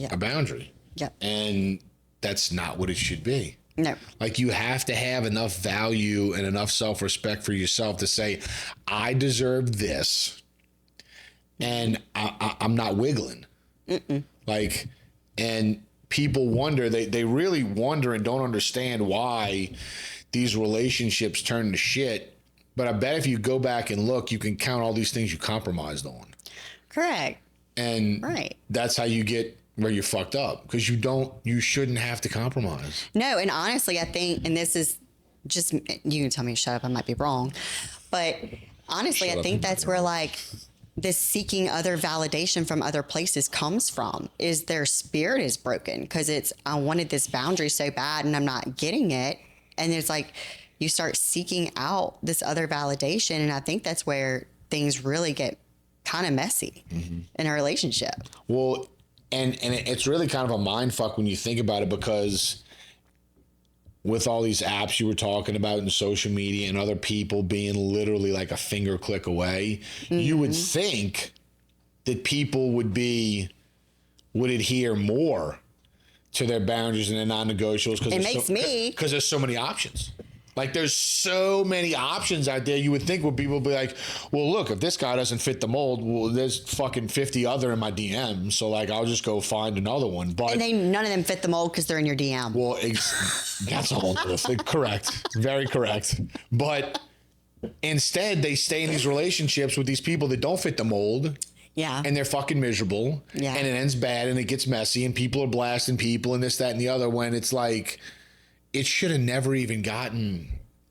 [SPEAKER 1] a boundary.
[SPEAKER 2] Yeah.
[SPEAKER 1] And that's not what it should be.
[SPEAKER 2] No.
[SPEAKER 1] Like, you have to have enough value and enough self-respect for yourself to say, I deserve this, and I'm not wiggling. Like, and people wonder, they really wonder and don't understand why these relationships turn to shit. But I bet if you go back and look, you can count all these things you compromised on.
[SPEAKER 2] Correct.
[SPEAKER 1] And that's how you get where you're fucked up, because you shouldn't have to compromise.
[SPEAKER 2] No, and honestly, I think, and this is just, you can tell me to shut up, I might be wrong, but honestly, I think that's where, like, this seeking other validation from other places comes from, is their spirit is broken, because it's, I wanted this boundary so bad and I'm not getting it. And it's like, you start seeking out this other validation. And I think that's where things really get kind of messy in a relationship.
[SPEAKER 1] Well, and it's really kind of a mind fuck when you think about it, because with all these apps you were talking about and social media and other people being literally like a finger click away, you would think that people would adhere more to their boundaries and their non-negotiables, because there's so many options. Like, there's so many options out there. You would think would people be like, well, look, if this guy doesn't fit the mold, well, there's fucking 50 other in my DM. So, like, I'll just go find another one. But
[SPEAKER 2] none of them fit the mold because they're in your DM.
[SPEAKER 1] Well, that's a whole other thing. Correct. Very correct. But instead, they stay in these relationships with these people that don't fit the mold.
[SPEAKER 2] Yeah.
[SPEAKER 1] And they're fucking miserable. Yeah. And it ends bad and it gets messy and people are blasting people and this, that, and the other, when it's like, it should have never even gotten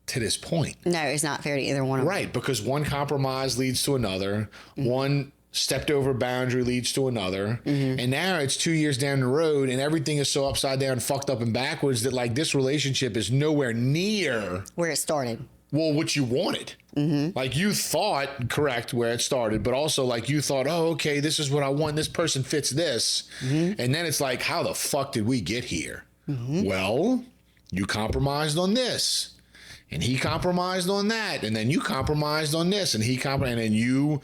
[SPEAKER 1] to this point.
[SPEAKER 2] No, it's not fair to either one of them.
[SPEAKER 1] Right, because one compromise leads to another. One stepped over boundary leads to another. And now it's 2 years down the road and everything is so upside down, fucked up and backwards that, like, this relationship is nowhere near
[SPEAKER 2] where it started.
[SPEAKER 1] Well, what you wanted. Like, you thought, correct, where it started, but also, like, you thought, oh, okay, this is what I want. This person fits this. And then it's like, how the fuck did we get here? Well, you compromised on this, and he compromised on that, and then you compromised on this, and he compromised, and then you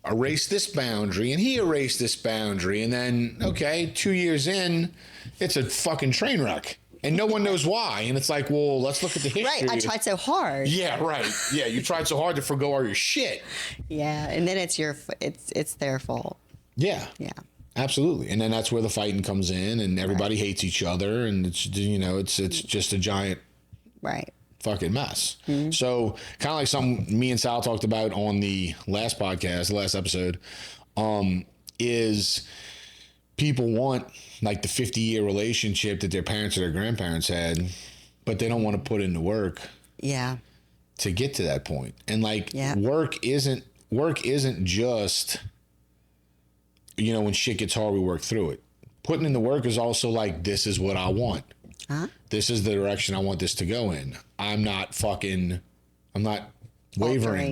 [SPEAKER 1] erased this boundary, and he erased this boundary, and then, okay, 2 years in, it's a fucking train wreck. And no one knows why. And it's like, well, let's look at the history.
[SPEAKER 2] Right. I tried so hard.
[SPEAKER 1] Yeah, right. Yeah, you tried so hard to forgo all your shit.
[SPEAKER 2] Yeah, and then it's their fault.
[SPEAKER 1] Yeah.
[SPEAKER 2] Yeah.
[SPEAKER 1] Absolutely. And then that's where the fighting comes in, and everybody hates each other, and it's it's just a giant fucking mess. Mm-hmm. So kind of like something me and Sal talked about on the last podcast, the last episode, is people want like the 50-year relationship that their parents or their grandparents had, but they don't want to put in the work.
[SPEAKER 2] Yeah.
[SPEAKER 1] To get to that point. And like work isn't just, when shit gets hard, we work through it. Putting in the work is also like, this is what I want. Huh? This is the direction I want this to go in. I'm not wavering.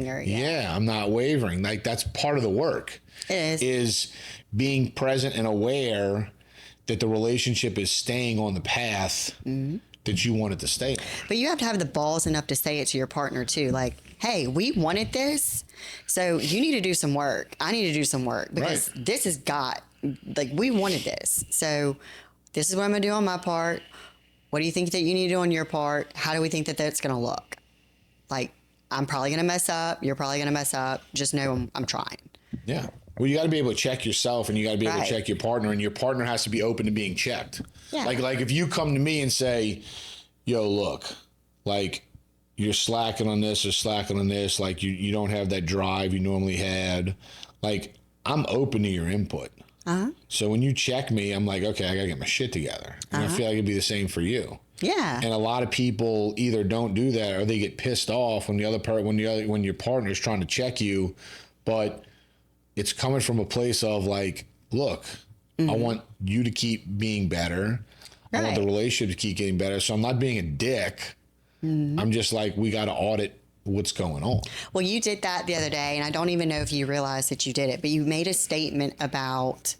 [SPEAKER 1] I'm not wavering. Like, that's part of the work.
[SPEAKER 2] It
[SPEAKER 1] is being present and aware that the relationship is staying on the path that you want it to stay on.
[SPEAKER 2] But you have to have the balls enough to say it to your partner too. Like, hey, we wanted this, so you need to do some work. I need to do some work because this has got, like, we wanted this. So this is what I'm going to do on my part. What do you think that you need to do on your part? How do we think that that's going to look? Like, I'm probably going to mess up. You're probably going to mess up. Just know I'm trying.
[SPEAKER 1] Yeah. Well, you got to be able to check yourself, and you got to be able to check your partner, and your partner has to be open to being checked. Yeah. Like if you come to me and say, yo, look, like, you're slacking on this or slacking on this, like you don't have that drive you normally had, like, I'm open to your input. Uh-huh. So when you check me, I'm like, okay, I got to get my shit together. And I feel like it'd be the same for you.
[SPEAKER 2] Yeah.
[SPEAKER 1] And a lot of people either don't do that or they get pissed off when when your partner's trying to check you, but it's coming from a place of like, look, I want you to keep being better. Right. I want the relationship to keep getting better. So I'm not being a dick. I'm just like, we got to audit what's going on.
[SPEAKER 2] Well, you did that the other day, and I don't even know if you realized that you did it, but you made a statement about,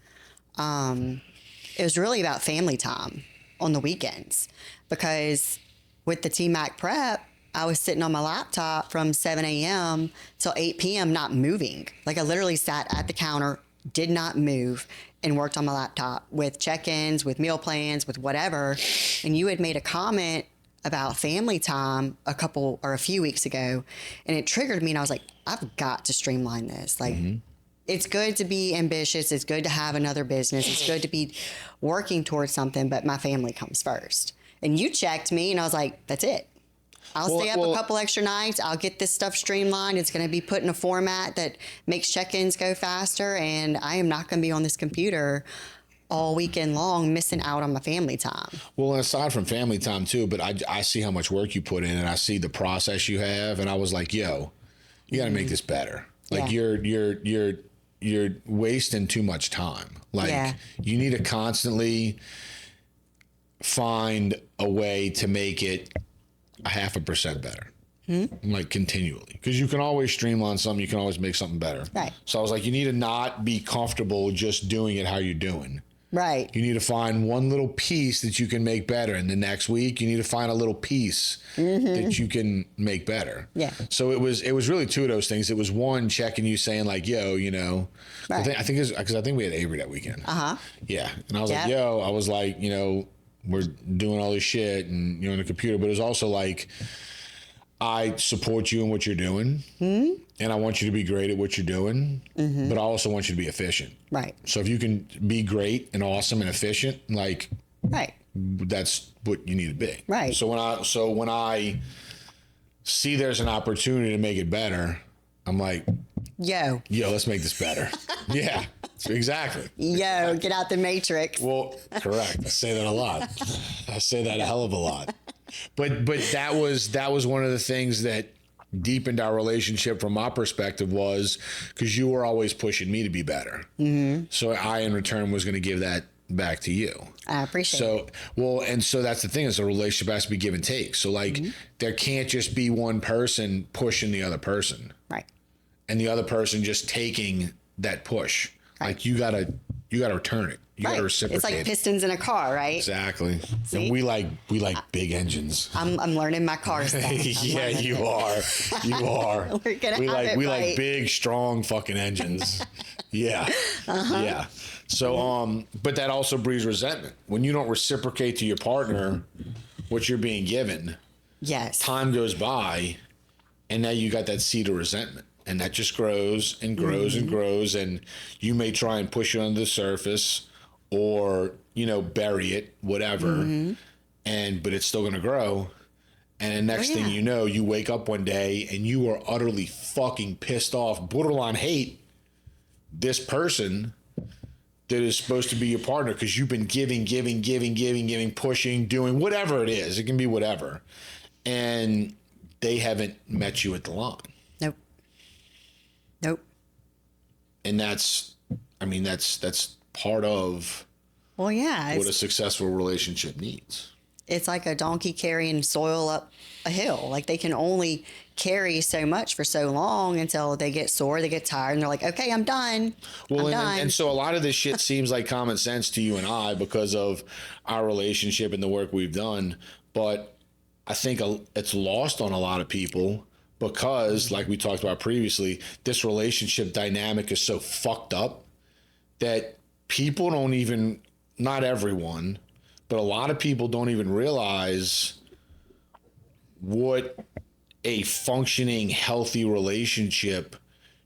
[SPEAKER 2] it was really about family time on the weekends, because with the TMAC prep, I was sitting on my laptop from 7 a.m. till 8 p.m. not moving. Like, I literally sat at the counter, did not move, and worked on my laptop with check-ins, with meal plans, with whatever. And you had made a comment about family time a few weeks ago, and it triggered me, and I was like, I've got to streamline this. Like, it's good to be ambitious. It's good to have another business. It's good to be working towards something, but my family comes first. And you checked me, and I was like, that's it. I'll stay up a couple extra nights. I'll get this stuff streamlined. It's going to be put in a format that makes check-ins go faster, and I am not going to be on this computer all weekend long missing out on my family time. Well,
[SPEAKER 1] aside from family time too, but I see how much work you put in, and I see the process you have, and I was like, yo, you got to make this better. Like, you're wasting too much time. Like, you need to constantly find a way to make it 0.5% better. Like, continually, because you can always streamline something, you can always make something better.
[SPEAKER 2] Right.
[SPEAKER 1] So I was like, you need to not be comfortable just doing it how you're doing.
[SPEAKER 2] Right.
[SPEAKER 1] You need to find one little piece that you can make better, and the next week you need to find a little piece that you can make better.
[SPEAKER 2] Yeah.
[SPEAKER 1] So it was really two of those things. It was one, checking you, saying like, yo, right. I think it's because I think we had Avery that weekend. Yeah. And I was like, yo, I was like, we're doing all this shit and you're on the computer, but it was also like, I support you in what you're doing, and I want you to be great at what you're doing, but I also want you to be efficient.
[SPEAKER 2] Right.
[SPEAKER 1] So if you can be great and awesome and efficient, like, that's what you need to be.
[SPEAKER 2] Right.
[SPEAKER 1] So when I see there's an opportunity to make it better, I'm like, yo, let's make this better. Yeah, exactly.
[SPEAKER 2] Yo, get out the matrix.
[SPEAKER 1] Well, correct. I say that a lot. I say that a hell of a lot. But that was one of the things that deepened our relationship from my perspective, was because you were always pushing me to be better. So I, in return, was going to give that back to you.
[SPEAKER 2] I appreciate it.
[SPEAKER 1] So that's the thing, is a relationship has to be give and take. So like, there can't just be one person pushing the other person.
[SPEAKER 2] Right.
[SPEAKER 1] And the other person just taking that push. Right. Like, you gotta return it. You gotta reciprocate.
[SPEAKER 2] It's like pistons in a car, right?
[SPEAKER 1] Exactly. See? And we like big engines.
[SPEAKER 2] I'm learning my car stuff.
[SPEAKER 1] Yeah, you are. You are. We like big, strong fucking engines. Yeah. Yeah. So, but that also breeds resentment when you don't reciprocate to your partner. what you're being given.
[SPEAKER 2] Yes.
[SPEAKER 1] Time goes by, and now you got that seed of resentment, and that just grows and grows and grows, and you may try and push it under the surface, or bury it, whatever, but it's still gonna grow. And the next thing you know, you wake up one day and you are utterly fucking pissed off, borderline hate this person that is supposed to be your partner because you've been giving, pushing, doing whatever it is. It can be whatever. And they haven't met you at the line.
[SPEAKER 2] Nope.
[SPEAKER 1] And that's part of
[SPEAKER 2] what
[SPEAKER 1] a successful relationship needs.
[SPEAKER 2] It's like a donkey carrying soil up a hill. Like they can only carry so much for so long until they get sore, they get tired, and they're like, okay, I'm done.
[SPEAKER 1] Well,
[SPEAKER 2] I'm done.
[SPEAKER 1] And so a lot of this shit seems like common sense to you and I because of our relationship and the work we've done. But I think it's lost on a lot of people because, like we talked about previously, this relationship dynamic is so fucked up that people don't even, not everyone, but a lot of people don't even realize what a functioning, healthy relationship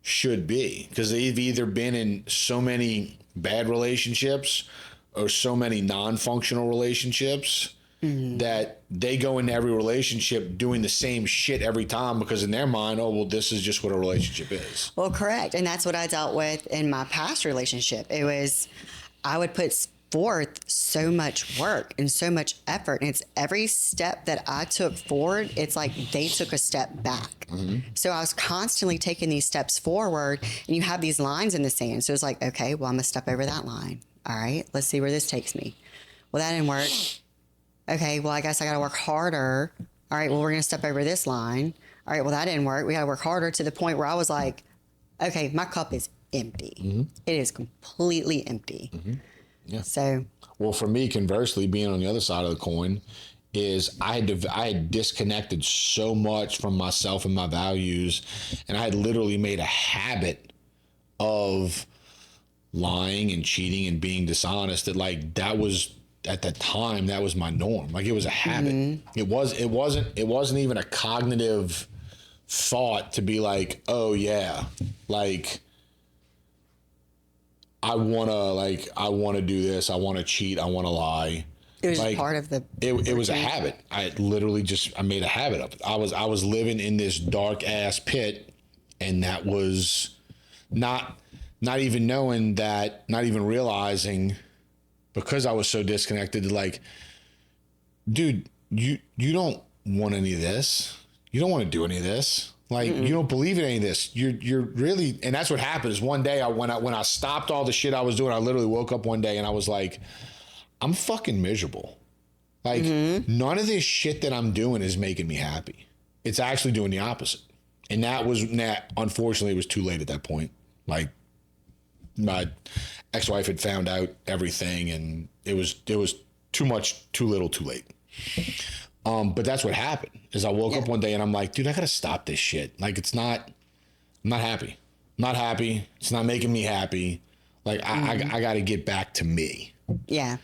[SPEAKER 1] should be. Because they've either been in so many bad relationships or so many non-functional relationships that they go into every relationship doing the same shit every time because in their mind, oh, well, this is just what a relationship is.
[SPEAKER 2] Well, correct. And that's what I dealt with in my past relationship. It was, I would put forth so much work and so much effort, and it's every step that I took forward, it's like they took a step back. So I was constantly taking these steps forward, and you have these lines in the sand. So it's like, okay, well, I'm gonna step over that line. All right, let's see where this takes me. Well, that didn't work. Okay, well, I guess I gotta work harder. All right, well, we're gonna step over this line. All right, well, that didn't work. We gotta work harder, to the point where I was like, okay, my cup is empty. It is completely empty.
[SPEAKER 1] Yeah.
[SPEAKER 2] So,
[SPEAKER 1] well, for me, conversely, being on the other side of the coin, is I had disconnected so much from myself and my values, and I had literally made a habit of lying and cheating and being dishonest. That like that was at that time that was my norm. Like it was a habit. It wasn't even a cognitive thought to be like, oh yeah, like. I wanna do this. I wanna cheat. I wanna lie.
[SPEAKER 2] it was like, part of the.
[SPEAKER 1] It was a habit. I literally I made a habit of it. I was living in this dark ass pit, and that was not even knowing that, not even realizing, because I was so disconnected. Like, dude, you don't want any of this. You don't want to do any of this. Like, you don't believe in any of this. You're really, and that's what happens. One day when I stopped all the shit I was doing, I literally woke up one day and I was like, I'm fucking miserable. Like, none of this shit that I'm doing is making me happy. It's actually doing the opposite. And unfortunately, it was too late at that point. Like, my ex-wife had found out everything, and it was too much, too little, too late. But that's what happened, is I woke up one day and I'm like, dude, I gotta stop this shit. Like, I'm not happy. Not happy. It's not making me happy. Like, I gotta get back to me.
[SPEAKER 2] Yeah.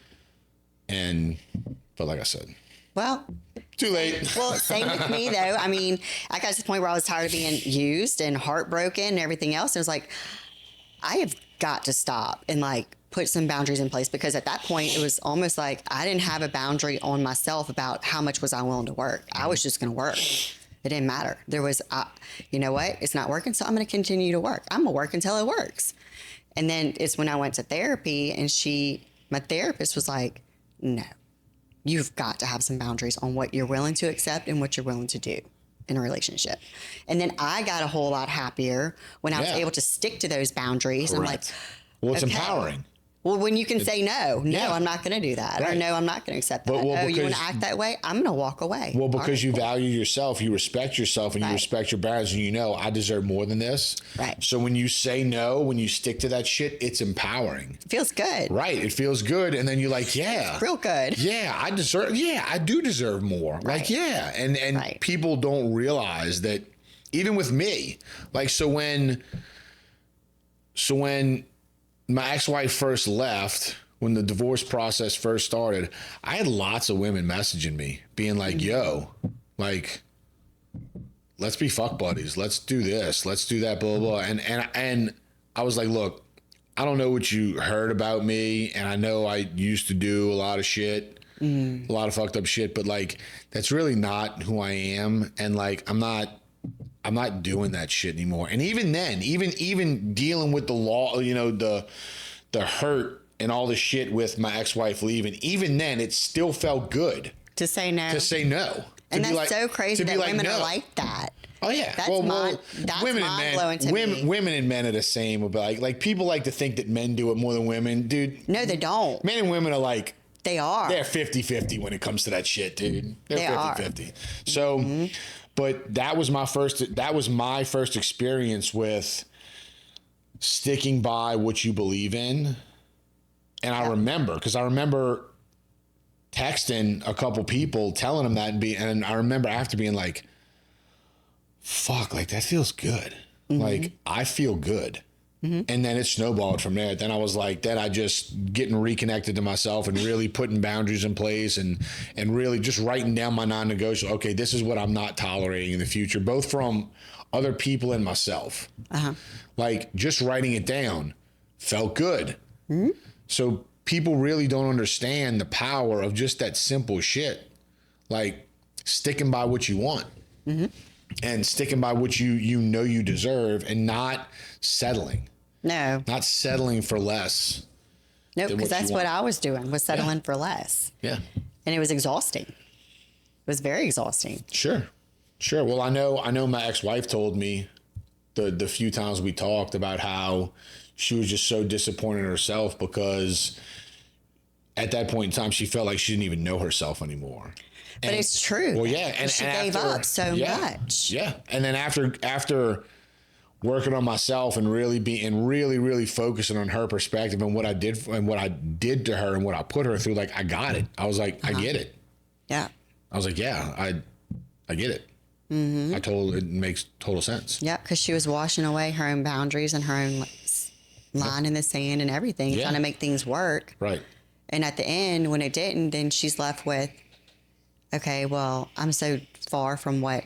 [SPEAKER 1] But like I said,
[SPEAKER 2] well,
[SPEAKER 1] too late.
[SPEAKER 2] Well, same with me though. I mean, I got to the point where I was tired of being used and heartbroken and everything else. It was like, I have got to stop and like put some boundaries in place, because at that point it was almost like I didn't have a boundary on myself about how much was I willing to work. I was just going to work. It didn't matter. There was, you know what? It's not working, so I'm going to continue to work. I'm going to work until it works. And then it's when I went to therapy, and my therapist was like, no, you've got to have some boundaries on what you're willing to accept and what you're willing to do in a relationship. And then I got a whole lot happier when I was able to stick to those boundaries.
[SPEAKER 1] Correct.
[SPEAKER 2] I'm like,
[SPEAKER 1] well, it's empowering.
[SPEAKER 2] Well, when you can say no, I'm not going to do that. Right. Or no, I'm not going to accept that. You want to act that way? I'm going to walk away.
[SPEAKER 1] Well, because you value yourself, you respect yourself, and you respect your boundaries, and I deserve more than this. Right. So when you say no, when you stick to that shit, it's empowering.
[SPEAKER 2] It feels good.
[SPEAKER 1] Right. It feels good. And then you're like, yeah.
[SPEAKER 2] It's real good.
[SPEAKER 1] Yeah, I do deserve more. Right. Like, yeah. And people don't realize that, even with me. Like, so when my ex-wife first left, when the divorce process first started, I had lots of women messaging me being like, yo, like, let's be fuck buddies. Let's do this. Let's do that, blah, blah, blah. And I was like, look, I don't know what you heard about me. And I know I used to do a lot of shit, a lot of fucked up shit, but like, that's really not who I am. And like, I'm not doing that shit anymore. And even then, even dealing with the law, you know, the hurt and all the shit with my ex-wife leaving, even then it still felt good
[SPEAKER 2] To say no. And that's so crazy that women are like that.
[SPEAKER 1] Oh yeah,
[SPEAKER 2] that's women and men.
[SPEAKER 1] Women and men are the same. About like people like to think that men do it more than women, dude.
[SPEAKER 2] No, they don't.
[SPEAKER 1] Men and women are like
[SPEAKER 2] they're
[SPEAKER 1] 50-50 when it comes to that shit, dude. They're 50-50. So, but that was my first experience with sticking by what you believe in, and I remember texting a couple people telling them that and I remember after being like, fuck, like that feels good. Like I feel good. And then it snowballed from there. Then I was like, then I just getting reconnected to myself and really putting boundaries in place and really just writing down my non-negotiable. Okay, this is what I'm not tolerating in the future, both from other people and myself. Like just writing it down felt good. So people really don't understand the power of just that simple shit. Like sticking by what you want and sticking by what you know you deserve and not settling.
[SPEAKER 2] No.
[SPEAKER 1] Not settling for less.
[SPEAKER 2] No, because that's what I was doing, was settling for less.
[SPEAKER 1] Yeah.
[SPEAKER 2] And it was exhausting. It was very exhausting.
[SPEAKER 1] Sure. Well, I know my ex-wife told me the few times we talked about how she was just so disappointed in herself because at that point in time, she felt like she didn't even know herself anymore.
[SPEAKER 2] But it's true.
[SPEAKER 1] Well, yeah. And
[SPEAKER 2] she gave up so much.
[SPEAKER 1] Yeah. And then after working on myself and really focusing on her perspective and what I did to her and what I put her through, like I got it. I was like, I get it.
[SPEAKER 2] Yeah.
[SPEAKER 1] I was like, yeah, I get it. It makes total sense.
[SPEAKER 2] Yeah, because she was washing away her own boundaries and her own line in the sand and everything, trying to make things work.
[SPEAKER 1] Right.
[SPEAKER 2] And at the end, when it didn't, then she's left with, okay, well, I'm so far from what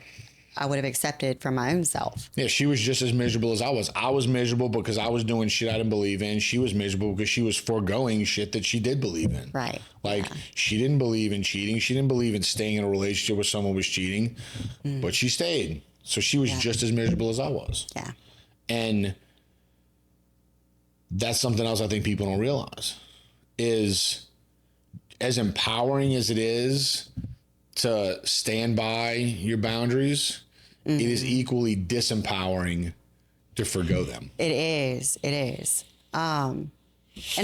[SPEAKER 2] I would have accepted from my own self.
[SPEAKER 1] Yeah, she was just as miserable as I was. I was miserable because I was doing shit I didn't believe in. She was miserable because she was foregoing shit that she did believe in.
[SPEAKER 2] Right.
[SPEAKER 1] Like, she didn't believe in cheating. She didn't believe in staying in a relationship where someone was cheating, but she stayed. So she was just as miserable as I was.
[SPEAKER 2] Yeah.
[SPEAKER 1] And that's something else I think people don't realize is as empowering as it is to stand by your boundaries, it is equally disempowering to forgo them.
[SPEAKER 2] It is. And a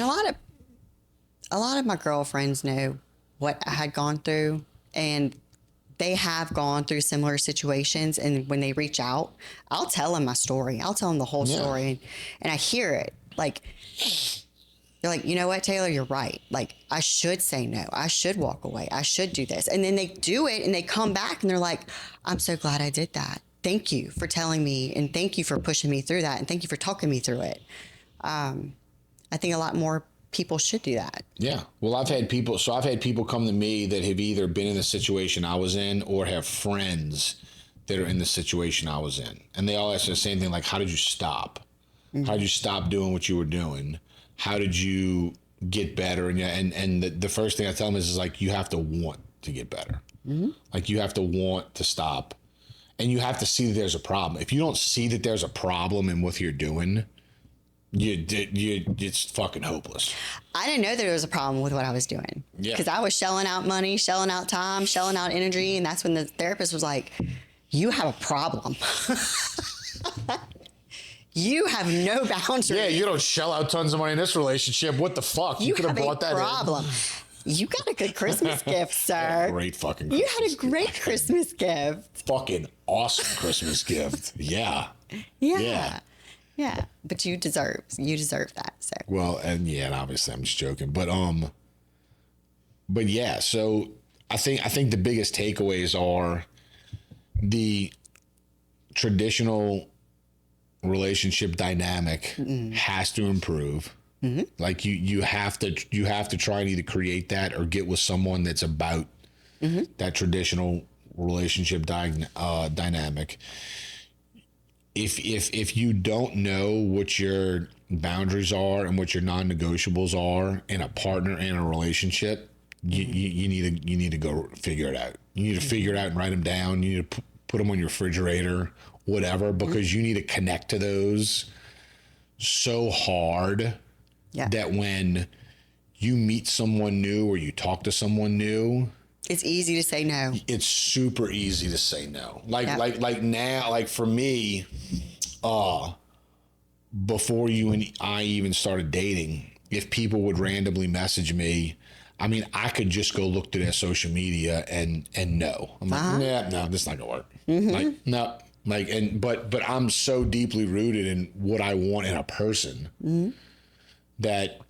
[SPEAKER 2] lot of my girlfriends know what I had gone through, and they have gone through similar situations. And when they reach out, I'll tell them my story. I'll tell them the whole story, and I hear it. Like, they're like, you know what, Taylor, you're right. Like, I should say no. I should walk away. I should do this. And then they do it and they come back and they're like, I'm so glad I did that. Thank you for telling me. And thank you for pushing me through that. And thank you for talking me through it. I think a lot more people should do that. Yeah.
[SPEAKER 1] Well, I've had people come to me that have either been in the situation I was in or have friends that are in the situation I was in. And they all ask the same thing, like, how did you stop? How did you stop doing what you were doing? How did you get better? And the first thing I tell them is like, you have to want to get better. Like, you have to want to stop, and you have to see that there's a problem. If you don't see that there's a problem in what you're doing, it's fucking hopeless.
[SPEAKER 2] I didn't know there was a problem with what I was doing. Yeah. Because I was shelling out money, shelling out time, shelling out energy. And that's when the therapist was like, you have a problem. You have no boundaries.
[SPEAKER 1] Yeah, you don't shell out tons of money in this relationship. What the fuck? You could have brought that
[SPEAKER 2] problem. You got a good Christmas gift, sir.
[SPEAKER 1] Great fucking Christmas
[SPEAKER 2] gift. You had a great Christmas gift.
[SPEAKER 1] Fucking awesome Christmas gift. Yeah.
[SPEAKER 2] Yeah. But you deserve that, sir.
[SPEAKER 1] Well, and obviously I'm just joking. But yeah, so I think the biggest takeaways are the traditional relationship dynamic has to improve. Like you have to try and either create that or get with someone that's about that traditional relationship dynamic. If you don't know what your boundaries are and what your non-negotiables are in a partner and a relationship, you need to go figure it out. You need to figure it out and write them down. You need to put them on your refrigerator, whatever, because you need to connect to those so hard that when you meet someone new or you talk to someone new,
[SPEAKER 2] it's easy to say no.
[SPEAKER 1] It's super easy to say no. Like now, like for me, before you and I even started dating, if people would randomly message me, I mean, I could just go look to their social media and no. I'm like, no, this is not gonna work. Like, no. Like, but I'm so deeply rooted in what I want in a person that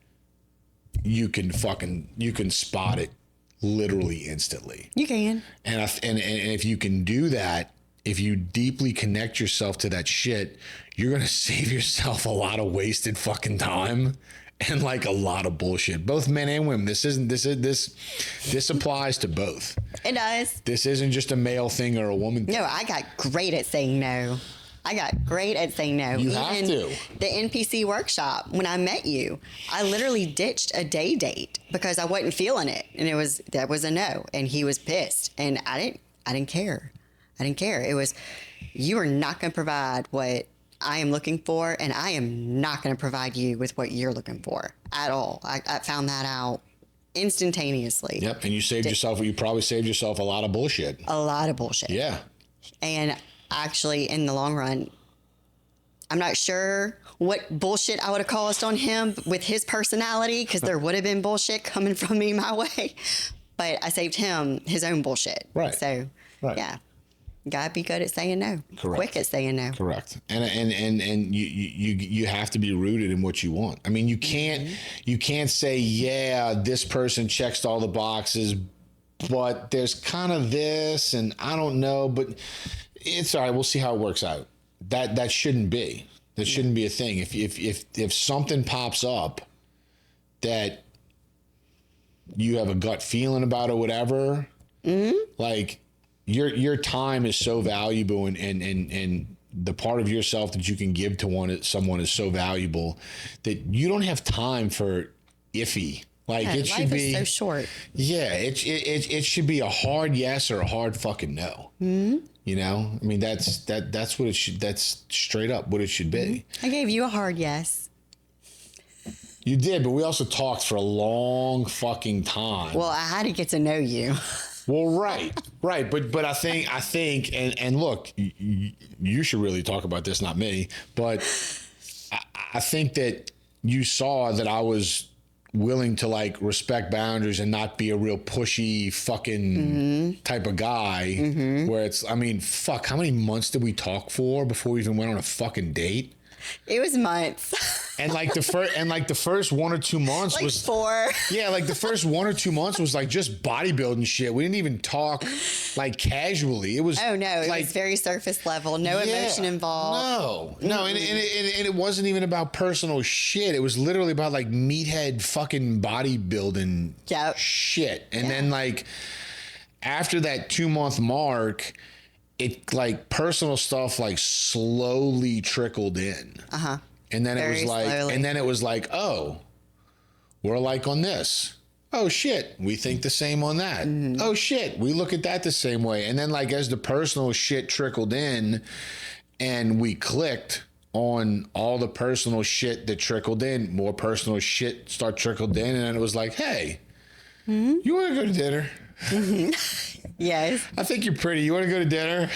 [SPEAKER 1] you can spot it literally instantly.
[SPEAKER 2] You can.
[SPEAKER 1] And if you can do that, if you deeply connect yourself to that shit, you're going to save yourself a lot of wasted fucking time and like a lot of bullshit. Both men and women. This applies to both.
[SPEAKER 2] It does.
[SPEAKER 1] This isn't just a male thing or a woman thing.
[SPEAKER 2] No, I got great at saying no. You have to. The NPC workshop, when I met you, I literally ditched a day date because I wasn't feeling it. And that was a no. And he was pissed. And I didn't care. It was, you are not going to provide what I am looking for, and I am not going to provide you with what you're looking for at all. I found that out instantaneously.
[SPEAKER 1] Yep. And you probably saved yourself a lot of bullshit.
[SPEAKER 2] Yeah. And actually, in the long run, I'm not sure what bullshit I would have caused on him with his personality, because there would have been bullshit coming from me my way. But I saved him his own bullshit.
[SPEAKER 1] Right.
[SPEAKER 2] So, yeah. Gotta be good at saying no.
[SPEAKER 1] Correct.
[SPEAKER 2] Quick at saying no.
[SPEAKER 1] Correct. And you have to be rooted in what you want. I mean, you can't say, yeah, this person checks all the boxes, but there's kind of this, and I don't know, but it's all right. We'll see how it works out. That shouldn't be. That shouldn't be a thing. If something pops up that you have a gut feeling about or whatever, like your time is so valuable, and the part of yourself that you can give to someone is so valuable that you don't have time for iffy. Like it should be
[SPEAKER 2] so short.
[SPEAKER 1] Yeah, it should be a hard yes or a hard fucking no. You know, I mean that's what it should. That's straight up what it should be.
[SPEAKER 2] I gave you a hard yes.
[SPEAKER 1] You did, but we also talked for a long fucking time.
[SPEAKER 2] Well, I had to get to know you.
[SPEAKER 1] Well, right, but I think, and look, you should really talk about this, not me. But I think that you saw that I was willing to like respect boundaries and not be a real pushy fucking type of guy. Where it's, I mean, fuck, how many months did we talk for before we even went on a fucking date?
[SPEAKER 2] It was months.
[SPEAKER 1] And like the first 1 or 2 months
[SPEAKER 2] like
[SPEAKER 1] was
[SPEAKER 2] 4.
[SPEAKER 1] Yeah, like the first 1 or 2 months was like just bodybuilding shit. We didn't even talk like casually. It was
[SPEAKER 2] it
[SPEAKER 1] like,
[SPEAKER 2] was very surface level, no emotion involved.
[SPEAKER 1] No, and it wasn't even about personal shit. It was literally about like meathead fucking bodybuilding shit. And then like after that 2-month mark, it like personal stuff like slowly trickled in. And then it was like, oh, we're like on this. Oh shit, we think the same on that. Oh shit, we look at that the same way. And then like as the personal shit trickled in and we clicked on all the personal shit that trickled in, more personal shit trickled in, and then it was like, hey, you want to go to dinner?
[SPEAKER 2] Yes.
[SPEAKER 1] I think you're pretty. You want to go to dinner?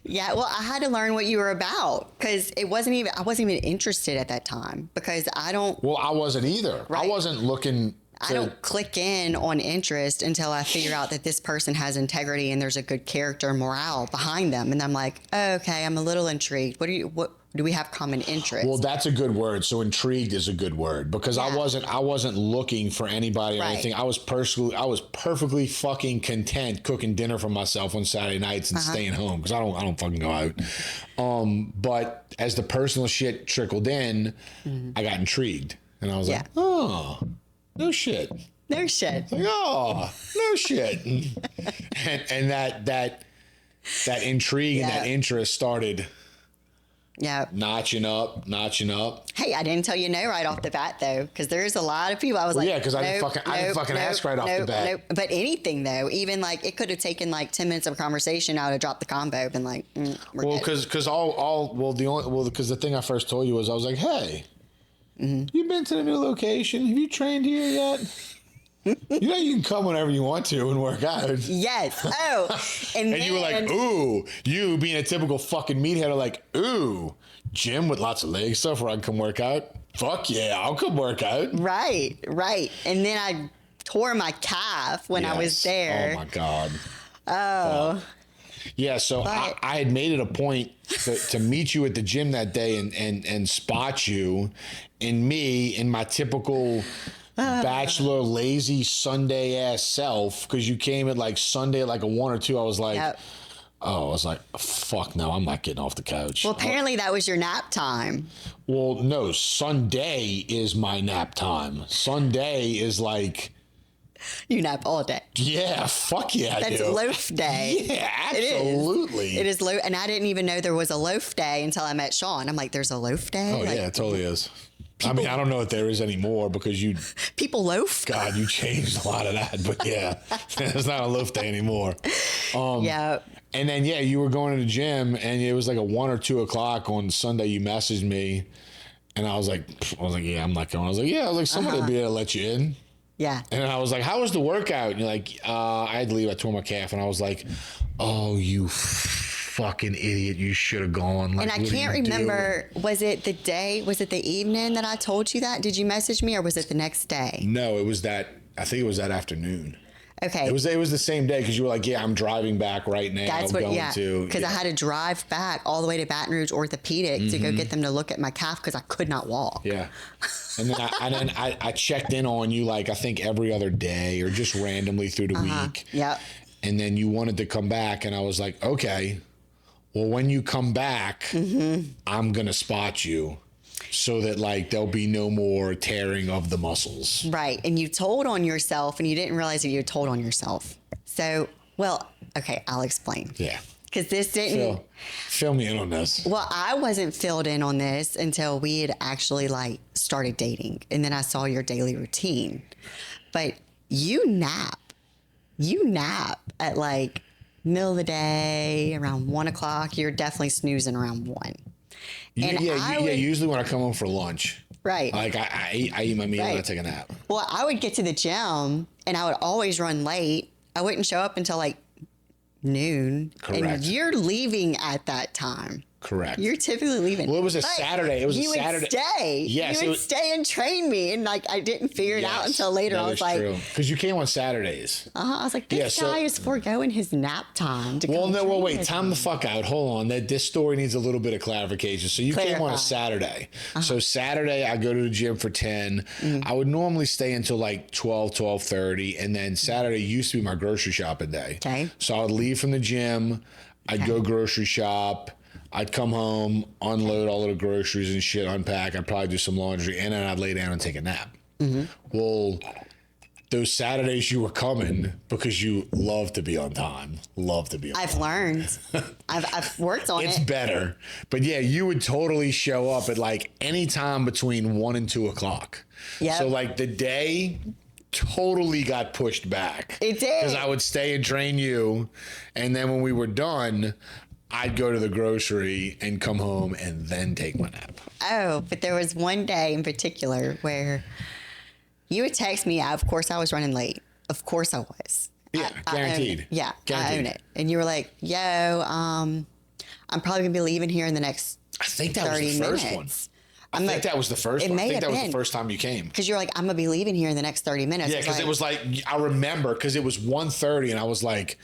[SPEAKER 2] Yeah, well, I had to learn what you were about because I wasn't even interested at that time because I don't.
[SPEAKER 1] Well, I wasn't either. Right. I wasn't looking.
[SPEAKER 2] I don't click in on interest until I figure out that this person has integrity and there's a good character and morale behind them. And I'm like, oh, okay, I'm a little intrigued. What do we have common interests?
[SPEAKER 1] Well, that's a good word. So intrigued is a good word, because I wasn't looking for anybody or anything. I was perfectly fucking content cooking dinner for myself on Saturday nights and staying home, because I don't fucking go out. But as the personal shit trickled in, I got intrigued, and I was like, oh, no shit.
[SPEAKER 2] No shit.
[SPEAKER 1] Like, oh, no shit. and that intrigue and that interest started notching up.
[SPEAKER 2] Hey, I didn't tell you no right off the bat, though, because there's a lot of people. I was like,
[SPEAKER 1] yeah, because I didn't fucking ask right off the bat.
[SPEAKER 2] Nope. But anything, though, even like it could have taken like 10 minutes of conversation. I would have dropped the combo, been like, we're good.
[SPEAKER 1] Because the thing I first told you was, I was like, hey, you been to the new location? Have you trained here yet? You know, you can come whenever you want to and work out.
[SPEAKER 2] Yes. Oh. And
[SPEAKER 1] you were like, ooh, you being a typical fucking meathead are like, ooh, gym with lots of leg stuff where I can come work out. Fuck yeah, I'll come work out.
[SPEAKER 2] Right. And then I tore my calf when I was there.
[SPEAKER 1] Oh my God.
[SPEAKER 2] Oh.
[SPEAKER 1] Yeah, so I had made it a point to meet you at the gym that day and spot you in my typical bachelor lazy Sunday ass self, because you came at like Sunday at like a 1 or 2. I was like, I was like, fuck no, I'm not getting off the couch.
[SPEAKER 2] Well, apparently that was your nap time.
[SPEAKER 1] Well, no, Sunday is my nap time. Sunday is like,
[SPEAKER 2] you nap all day.
[SPEAKER 1] Yeah, fuck yeah,
[SPEAKER 2] That's loaf day.
[SPEAKER 1] Yeah, absolutely.
[SPEAKER 2] It is loaf, and I didn't even know there was a loaf day until I met Sean. I'm like, there's a loaf day?
[SPEAKER 1] Oh, yeah, it totally is. I mean, I don't know if there is anymore, because
[SPEAKER 2] people loaf.
[SPEAKER 1] God, you changed a lot of that, but yeah, it's not a loaf day anymore.
[SPEAKER 2] Yeah.
[SPEAKER 1] And then, you were going to the gym, and it was like a 1 or 2 o'clock on Sunday. You messaged me, and I was like, yeah, I'm not going. I was like, somebody will be able to let you in.
[SPEAKER 2] Yeah.
[SPEAKER 1] And I was like, how was the workout? And you're like, I had to leave. I tore my calf. And I was like, oh, you fucking idiot. You should have gone. Like,
[SPEAKER 2] and I can't remember, was it the evening that I told you that? Did you message me, or was it the next day?
[SPEAKER 1] No, I think it was that afternoon.
[SPEAKER 2] Okay.
[SPEAKER 1] It was the same day, because you were like, yeah, I'm driving back right now.
[SPEAKER 2] That's what, because I had to drive back all the way to Baton Rouge Orthopedic to go get them to look at my calf, because I could not walk.
[SPEAKER 1] Yeah. And then I checked in on you, like, I think every other day or just randomly through the week.
[SPEAKER 2] Yep.
[SPEAKER 1] And then you wanted to come back, and I was like, okay, well, when you come back, I'm going to spot you, so that like there'll be no more tearing of the muscles.
[SPEAKER 2] Right. And you told on yourself, and you didn't realize that you had told on yourself. So, well, okay, I'll explain.
[SPEAKER 1] Yeah.
[SPEAKER 2] Because this didn't...
[SPEAKER 1] Fill me in on this.
[SPEAKER 2] Well, I wasn't filled in on this until we had actually like started dating. And then I saw your daily routine. But you nap at like middle of the day, around 1 o'clock. You're definitely snoozing around 1.
[SPEAKER 1] Usually when I come home for lunch.
[SPEAKER 2] Right.
[SPEAKER 1] Like I eat my meal and I take a nap.
[SPEAKER 2] Well, I would get to the gym and I would always run late. I wouldn't show up until like noon.
[SPEAKER 1] Correct.
[SPEAKER 2] And you're leaving at that time.
[SPEAKER 1] Correct.
[SPEAKER 2] You're typically leaving.
[SPEAKER 1] Well, it was a Saturday. It was a Saturday.
[SPEAKER 2] You would stay.
[SPEAKER 1] Yes.
[SPEAKER 2] You would stay and train me. And like, I didn't figure it out until later. I was like,
[SPEAKER 1] because you came on Saturdays.
[SPEAKER 2] I was like, this guy is foregoing his nap time to
[SPEAKER 1] wait. Time the fuck out. Hold on. This story needs a little bit of clarification. So you came on a Saturday. So Saturday, I go to the gym for 10. I would normally stay until like 12, 12:30. And then Saturday used to be my grocery shopping day.
[SPEAKER 2] Okay.
[SPEAKER 1] So I would leave from the gym. I'd go grocery shop. I'd come home, unload all of the groceries and shit, unpack. I'd probably do some laundry, and then I'd lay down and take a nap. Well, those Saturdays you were coming because you love to be on time.
[SPEAKER 2] I've learned. I've worked on it.
[SPEAKER 1] It's better. But yeah, you would totally show up at like any time between 1 and 2 o'clock.
[SPEAKER 2] Yeah.
[SPEAKER 1] So like the day totally got pushed back.
[SPEAKER 2] It did.
[SPEAKER 1] Because I would stay and train you, and then when we were done, I'd go to the grocery and come home and then take my nap.
[SPEAKER 2] Oh, but there was one day in particular where you would text me. Of course, I was running late. Of course, I was.
[SPEAKER 1] Yeah, guaranteed.
[SPEAKER 2] Guaranteed. I own it. And you were like, yo, I'm probably going to be leaving here in the next 30 minutes.
[SPEAKER 1] I think that was the first one. I think that was the first one. I think that was the first time you came.
[SPEAKER 2] Because you're like, I'm going to be leaving here in the next 30 minutes.
[SPEAKER 1] Yeah, because it was like, I remember, because it was 1:30 and I was like,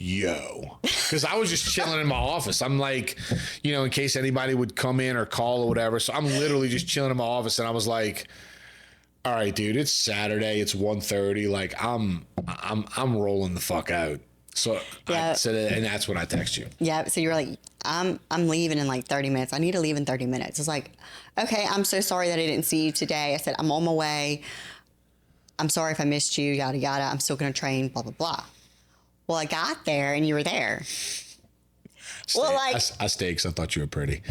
[SPEAKER 1] yo, because I was just chilling in my office. I'm like, you know, in case anybody would come in or call or whatever. So I'm literally just chilling in my office, and I was like, all right, dude, it's Saturday. It's 1:30. Like I'm rolling the fuck out. So
[SPEAKER 2] Yeah.
[SPEAKER 1] I said, and that's when I text you.
[SPEAKER 2] Yeah. So you were like, I'm leaving in like 30 minutes. I need to leave in 30 minutes. It's like, okay, I'm so sorry that I didn't see you today. I said, I'm on my way. I'm sorry if I missed you, yada, yada. I'm still going to train, blah, blah, blah. Well, I got there and you were there. Well, like
[SPEAKER 1] I stayed because I thought you were pretty.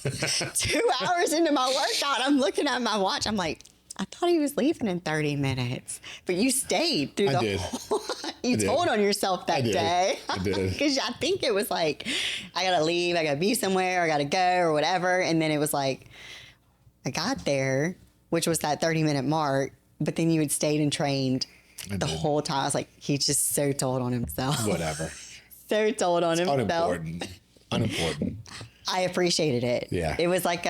[SPEAKER 2] 2 hours into my workout, I'm looking at my watch. I'm like, I thought he was leaving in 30 minutes, but you stayed through
[SPEAKER 1] I
[SPEAKER 2] the
[SPEAKER 1] did.
[SPEAKER 2] whole. You told on yourself that day.
[SPEAKER 1] I did.
[SPEAKER 2] Because I think it was like, I gotta leave, I gotta be somewhere, I gotta go or whatever. And then it was like, I got there, which was that 30-minute mark, but then you had stayed and trained the whole time. I was like, he just so told on himself.
[SPEAKER 1] Whatever.
[SPEAKER 2] So told on himself.
[SPEAKER 1] Unimportant.
[SPEAKER 2] I appreciated it.
[SPEAKER 1] Yeah.
[SPEAKER 2] It was like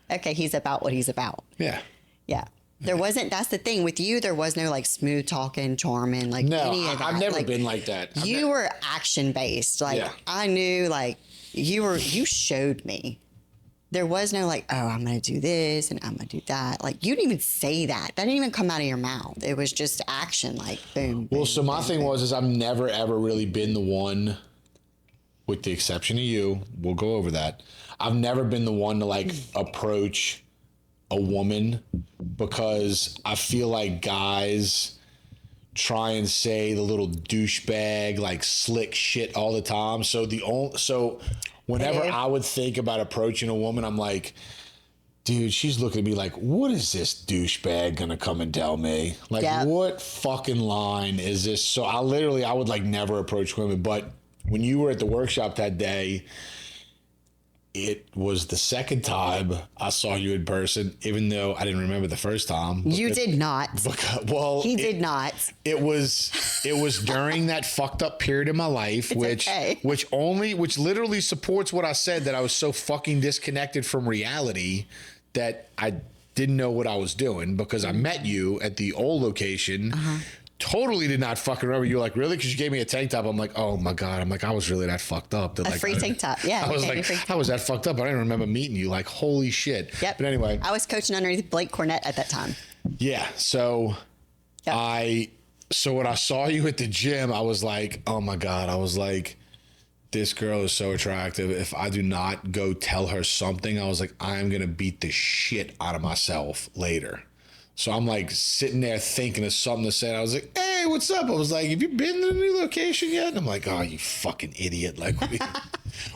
[SPEAKER 2] okay, he's about what he's about.
[SPEAKER 1] Yeah.
[SPEAKER 2] Yeah. There wasn't, that's the thing with you, there was no like smooth talking, charming, like
[SPEAKER 1] No,
[SPEAKER 2] any of that.
[SPEAKER 1] I've never
[SPEAKER 2] like,
[SPEAKER 1] been like that.
[SPEAKER 2] You were action based. Like
[SPEAKER 1] Yeah.
[SPEAKER 2] I knew like you showed me. There was no like, oh, I'm going to do this and I'm going to do that. Like you didn't even say that. That didn't even come out of your mouth. It was just action, like boom.
[SPEAKER 1] Well,
[SPEAKER 2] boom,
[SPEAKER 1] so my
[SPEAKER 2] boom,
[SPEAKER 1] thing
[SPEAKER 2] boom.
[SPEAKER 1] was I've never ever really been the one, with the exception of you. We'll go over that. I've never been the one to like approach a woman because I feel like guys try and say the little douchebag like slick shit all the time. So whenever I would think about approaching a woman, I'm like, dude, she's looking at me like, what is this douchebag gonna come and tell me? Like, what fucking line is this? So I would like never approach women. But when you were at the workshop that day, it was the second time I saw you in person, even though I didn't remember the first time.
[SPEAKER 2] You did not.
[SPEAKER 1] Well,
[SPEAKER 2] He did not.
[SPEAKER 1] It was during that fucked up period in my life, which literally supports what I said, that I was so fucking disconnected from reality that I didn't know what I was doing, because I met you at the old location. Totally did not fucking remember. You were like, really? Because you gave me a tank top. I'm like, oh my God. I'm like, I was really that fucked up. That,
[SPEAKER 2] A
[SPEAKER 1] like,
[SPEAKER 2] free tank top. Yeah.
[SPEAKER 1] I was like, I was that fucked up. I didn't remember meeting you. Like, holy shit.
[SPEAKER 2] Yep.
[SPEAKER 1] But anyway.
[SPEAKER 2] I was coaching underneath Blake Cornett at that time.
[SPEAKER 1] Yeah. So
[SPEAKER 2] Yep.
[SPEAKER 1] so when I saw you at the gym, I was like, oh my God. I was like, this girl is so attractive. If I do not go tell her something, I was like, I'm going to beat the shit out of myself later. So I'm like sitting there thinking of something to say. And I was like, hey, what's up? I was like, have you been to the new location yet? And I'm like, oh, you fucking idiot. Like,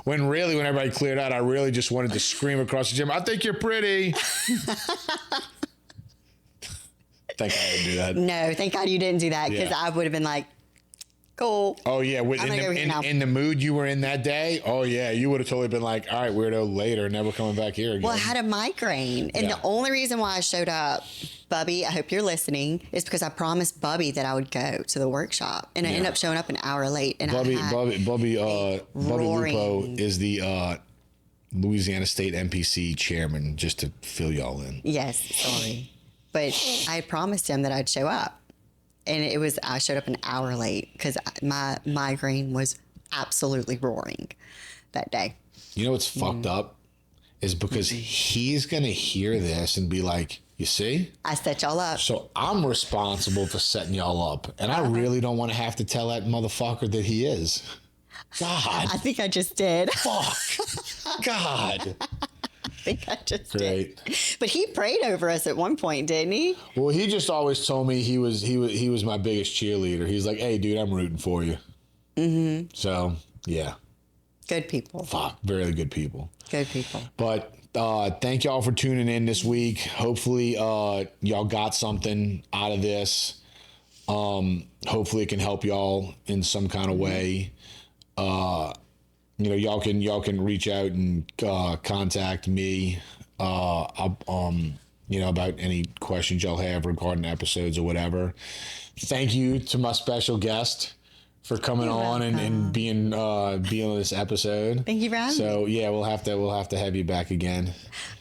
[SPEAKER 1] when really, when everybody cleared out, I really just wanted to scream across the gym, I think you're pretty. Thank God I didn't do that.
[SPEAKER 2] No, thank God you didn't do that, because I would have been like, cool.
[SPEAKER 1] Oh, yeah. In the mood you were in that day, oh, yeah, you would have totally been like, all right, weirdo, later, never coming back here again.
[SPEAKER 2] Well, I had a migraine. And the only reason why I showed up, Bubby, I hope you're listening, is because I promised Bubby that I would go to the workshop. And I ended up showing up an hour late. And Bubby
[SPEAKER 1] Lupo is the Louisiana State NPC chairman, just to fill y'all in.
[SPEAKER 2] Yes, sorry. But I promised him that I'd show up. And I showed up an hour late because my migraine was absolutely roaring that day.
[SPEAKER 1] You know what's fucked up is because he's going to hear this and be like, you see?
[SPEAKER 2] I set y'all up.
[SPEAKER 1] So I'm responsible for setting y'all up. And I really don't want to have to tell that motherfucker that he is. God.
[SPEAKER 2] I think I just did.
[SPEAKER 1] Fuck. God.
[SPEAKER 2] I think I just
[SPEAKER 1] Great.
[SPEAKER 2] did. But he prayed over us at one point, didn't he?
[SPEAKER 1] Well, he just always told me he was my biggest cheerleader. He's like, hey, dude, I'm rooting for you. Mm-hmm. So, yeah.
[SPEAKER 2] Good people.
[SPEAKER 1] Fuck. Very good people.
[SPEAKER 2] Good people.
[SPEAKER 1] But thank y'all for tuning in this week. Hopefully y'all got something out of this. Hopefully it can help y'all in some kind of way. Y'all can reach out and contact me about any questions y'all have regarding episodes or whatever. Thank you to my special guest for coming on and being on this episode.
[SPEAKER 2] Thank you for having me.
[SPEAKER 1] So yeah, we'll have to have you back again.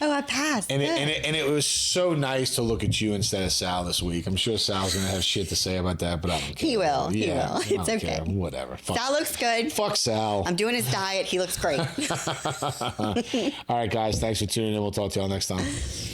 [SPEAKER 2] Oh, I passed.
[SPEAKER 1] And it was so nice to look at you instead of Sal this week. I'm sure Sal's gonna have shit to say about that, but I don't care.
[SPEAKER 2] He will. He will.
[SPEAKER 1] I
[SPEAKER 2] It's
[SPEAKER 1] don't
[SPEAKER 2] okay.
[SPEAKER 1] care. Whatever.
[SPEAKER 2] Sal looks good.
[SPEAKER 1] Fuck Sal.
[SPEAKER 2] I'm doing his diet. He looks great.
[SPEAKER 1] All right, guys. Thanks for tuning in. We'll talk to y'all next time.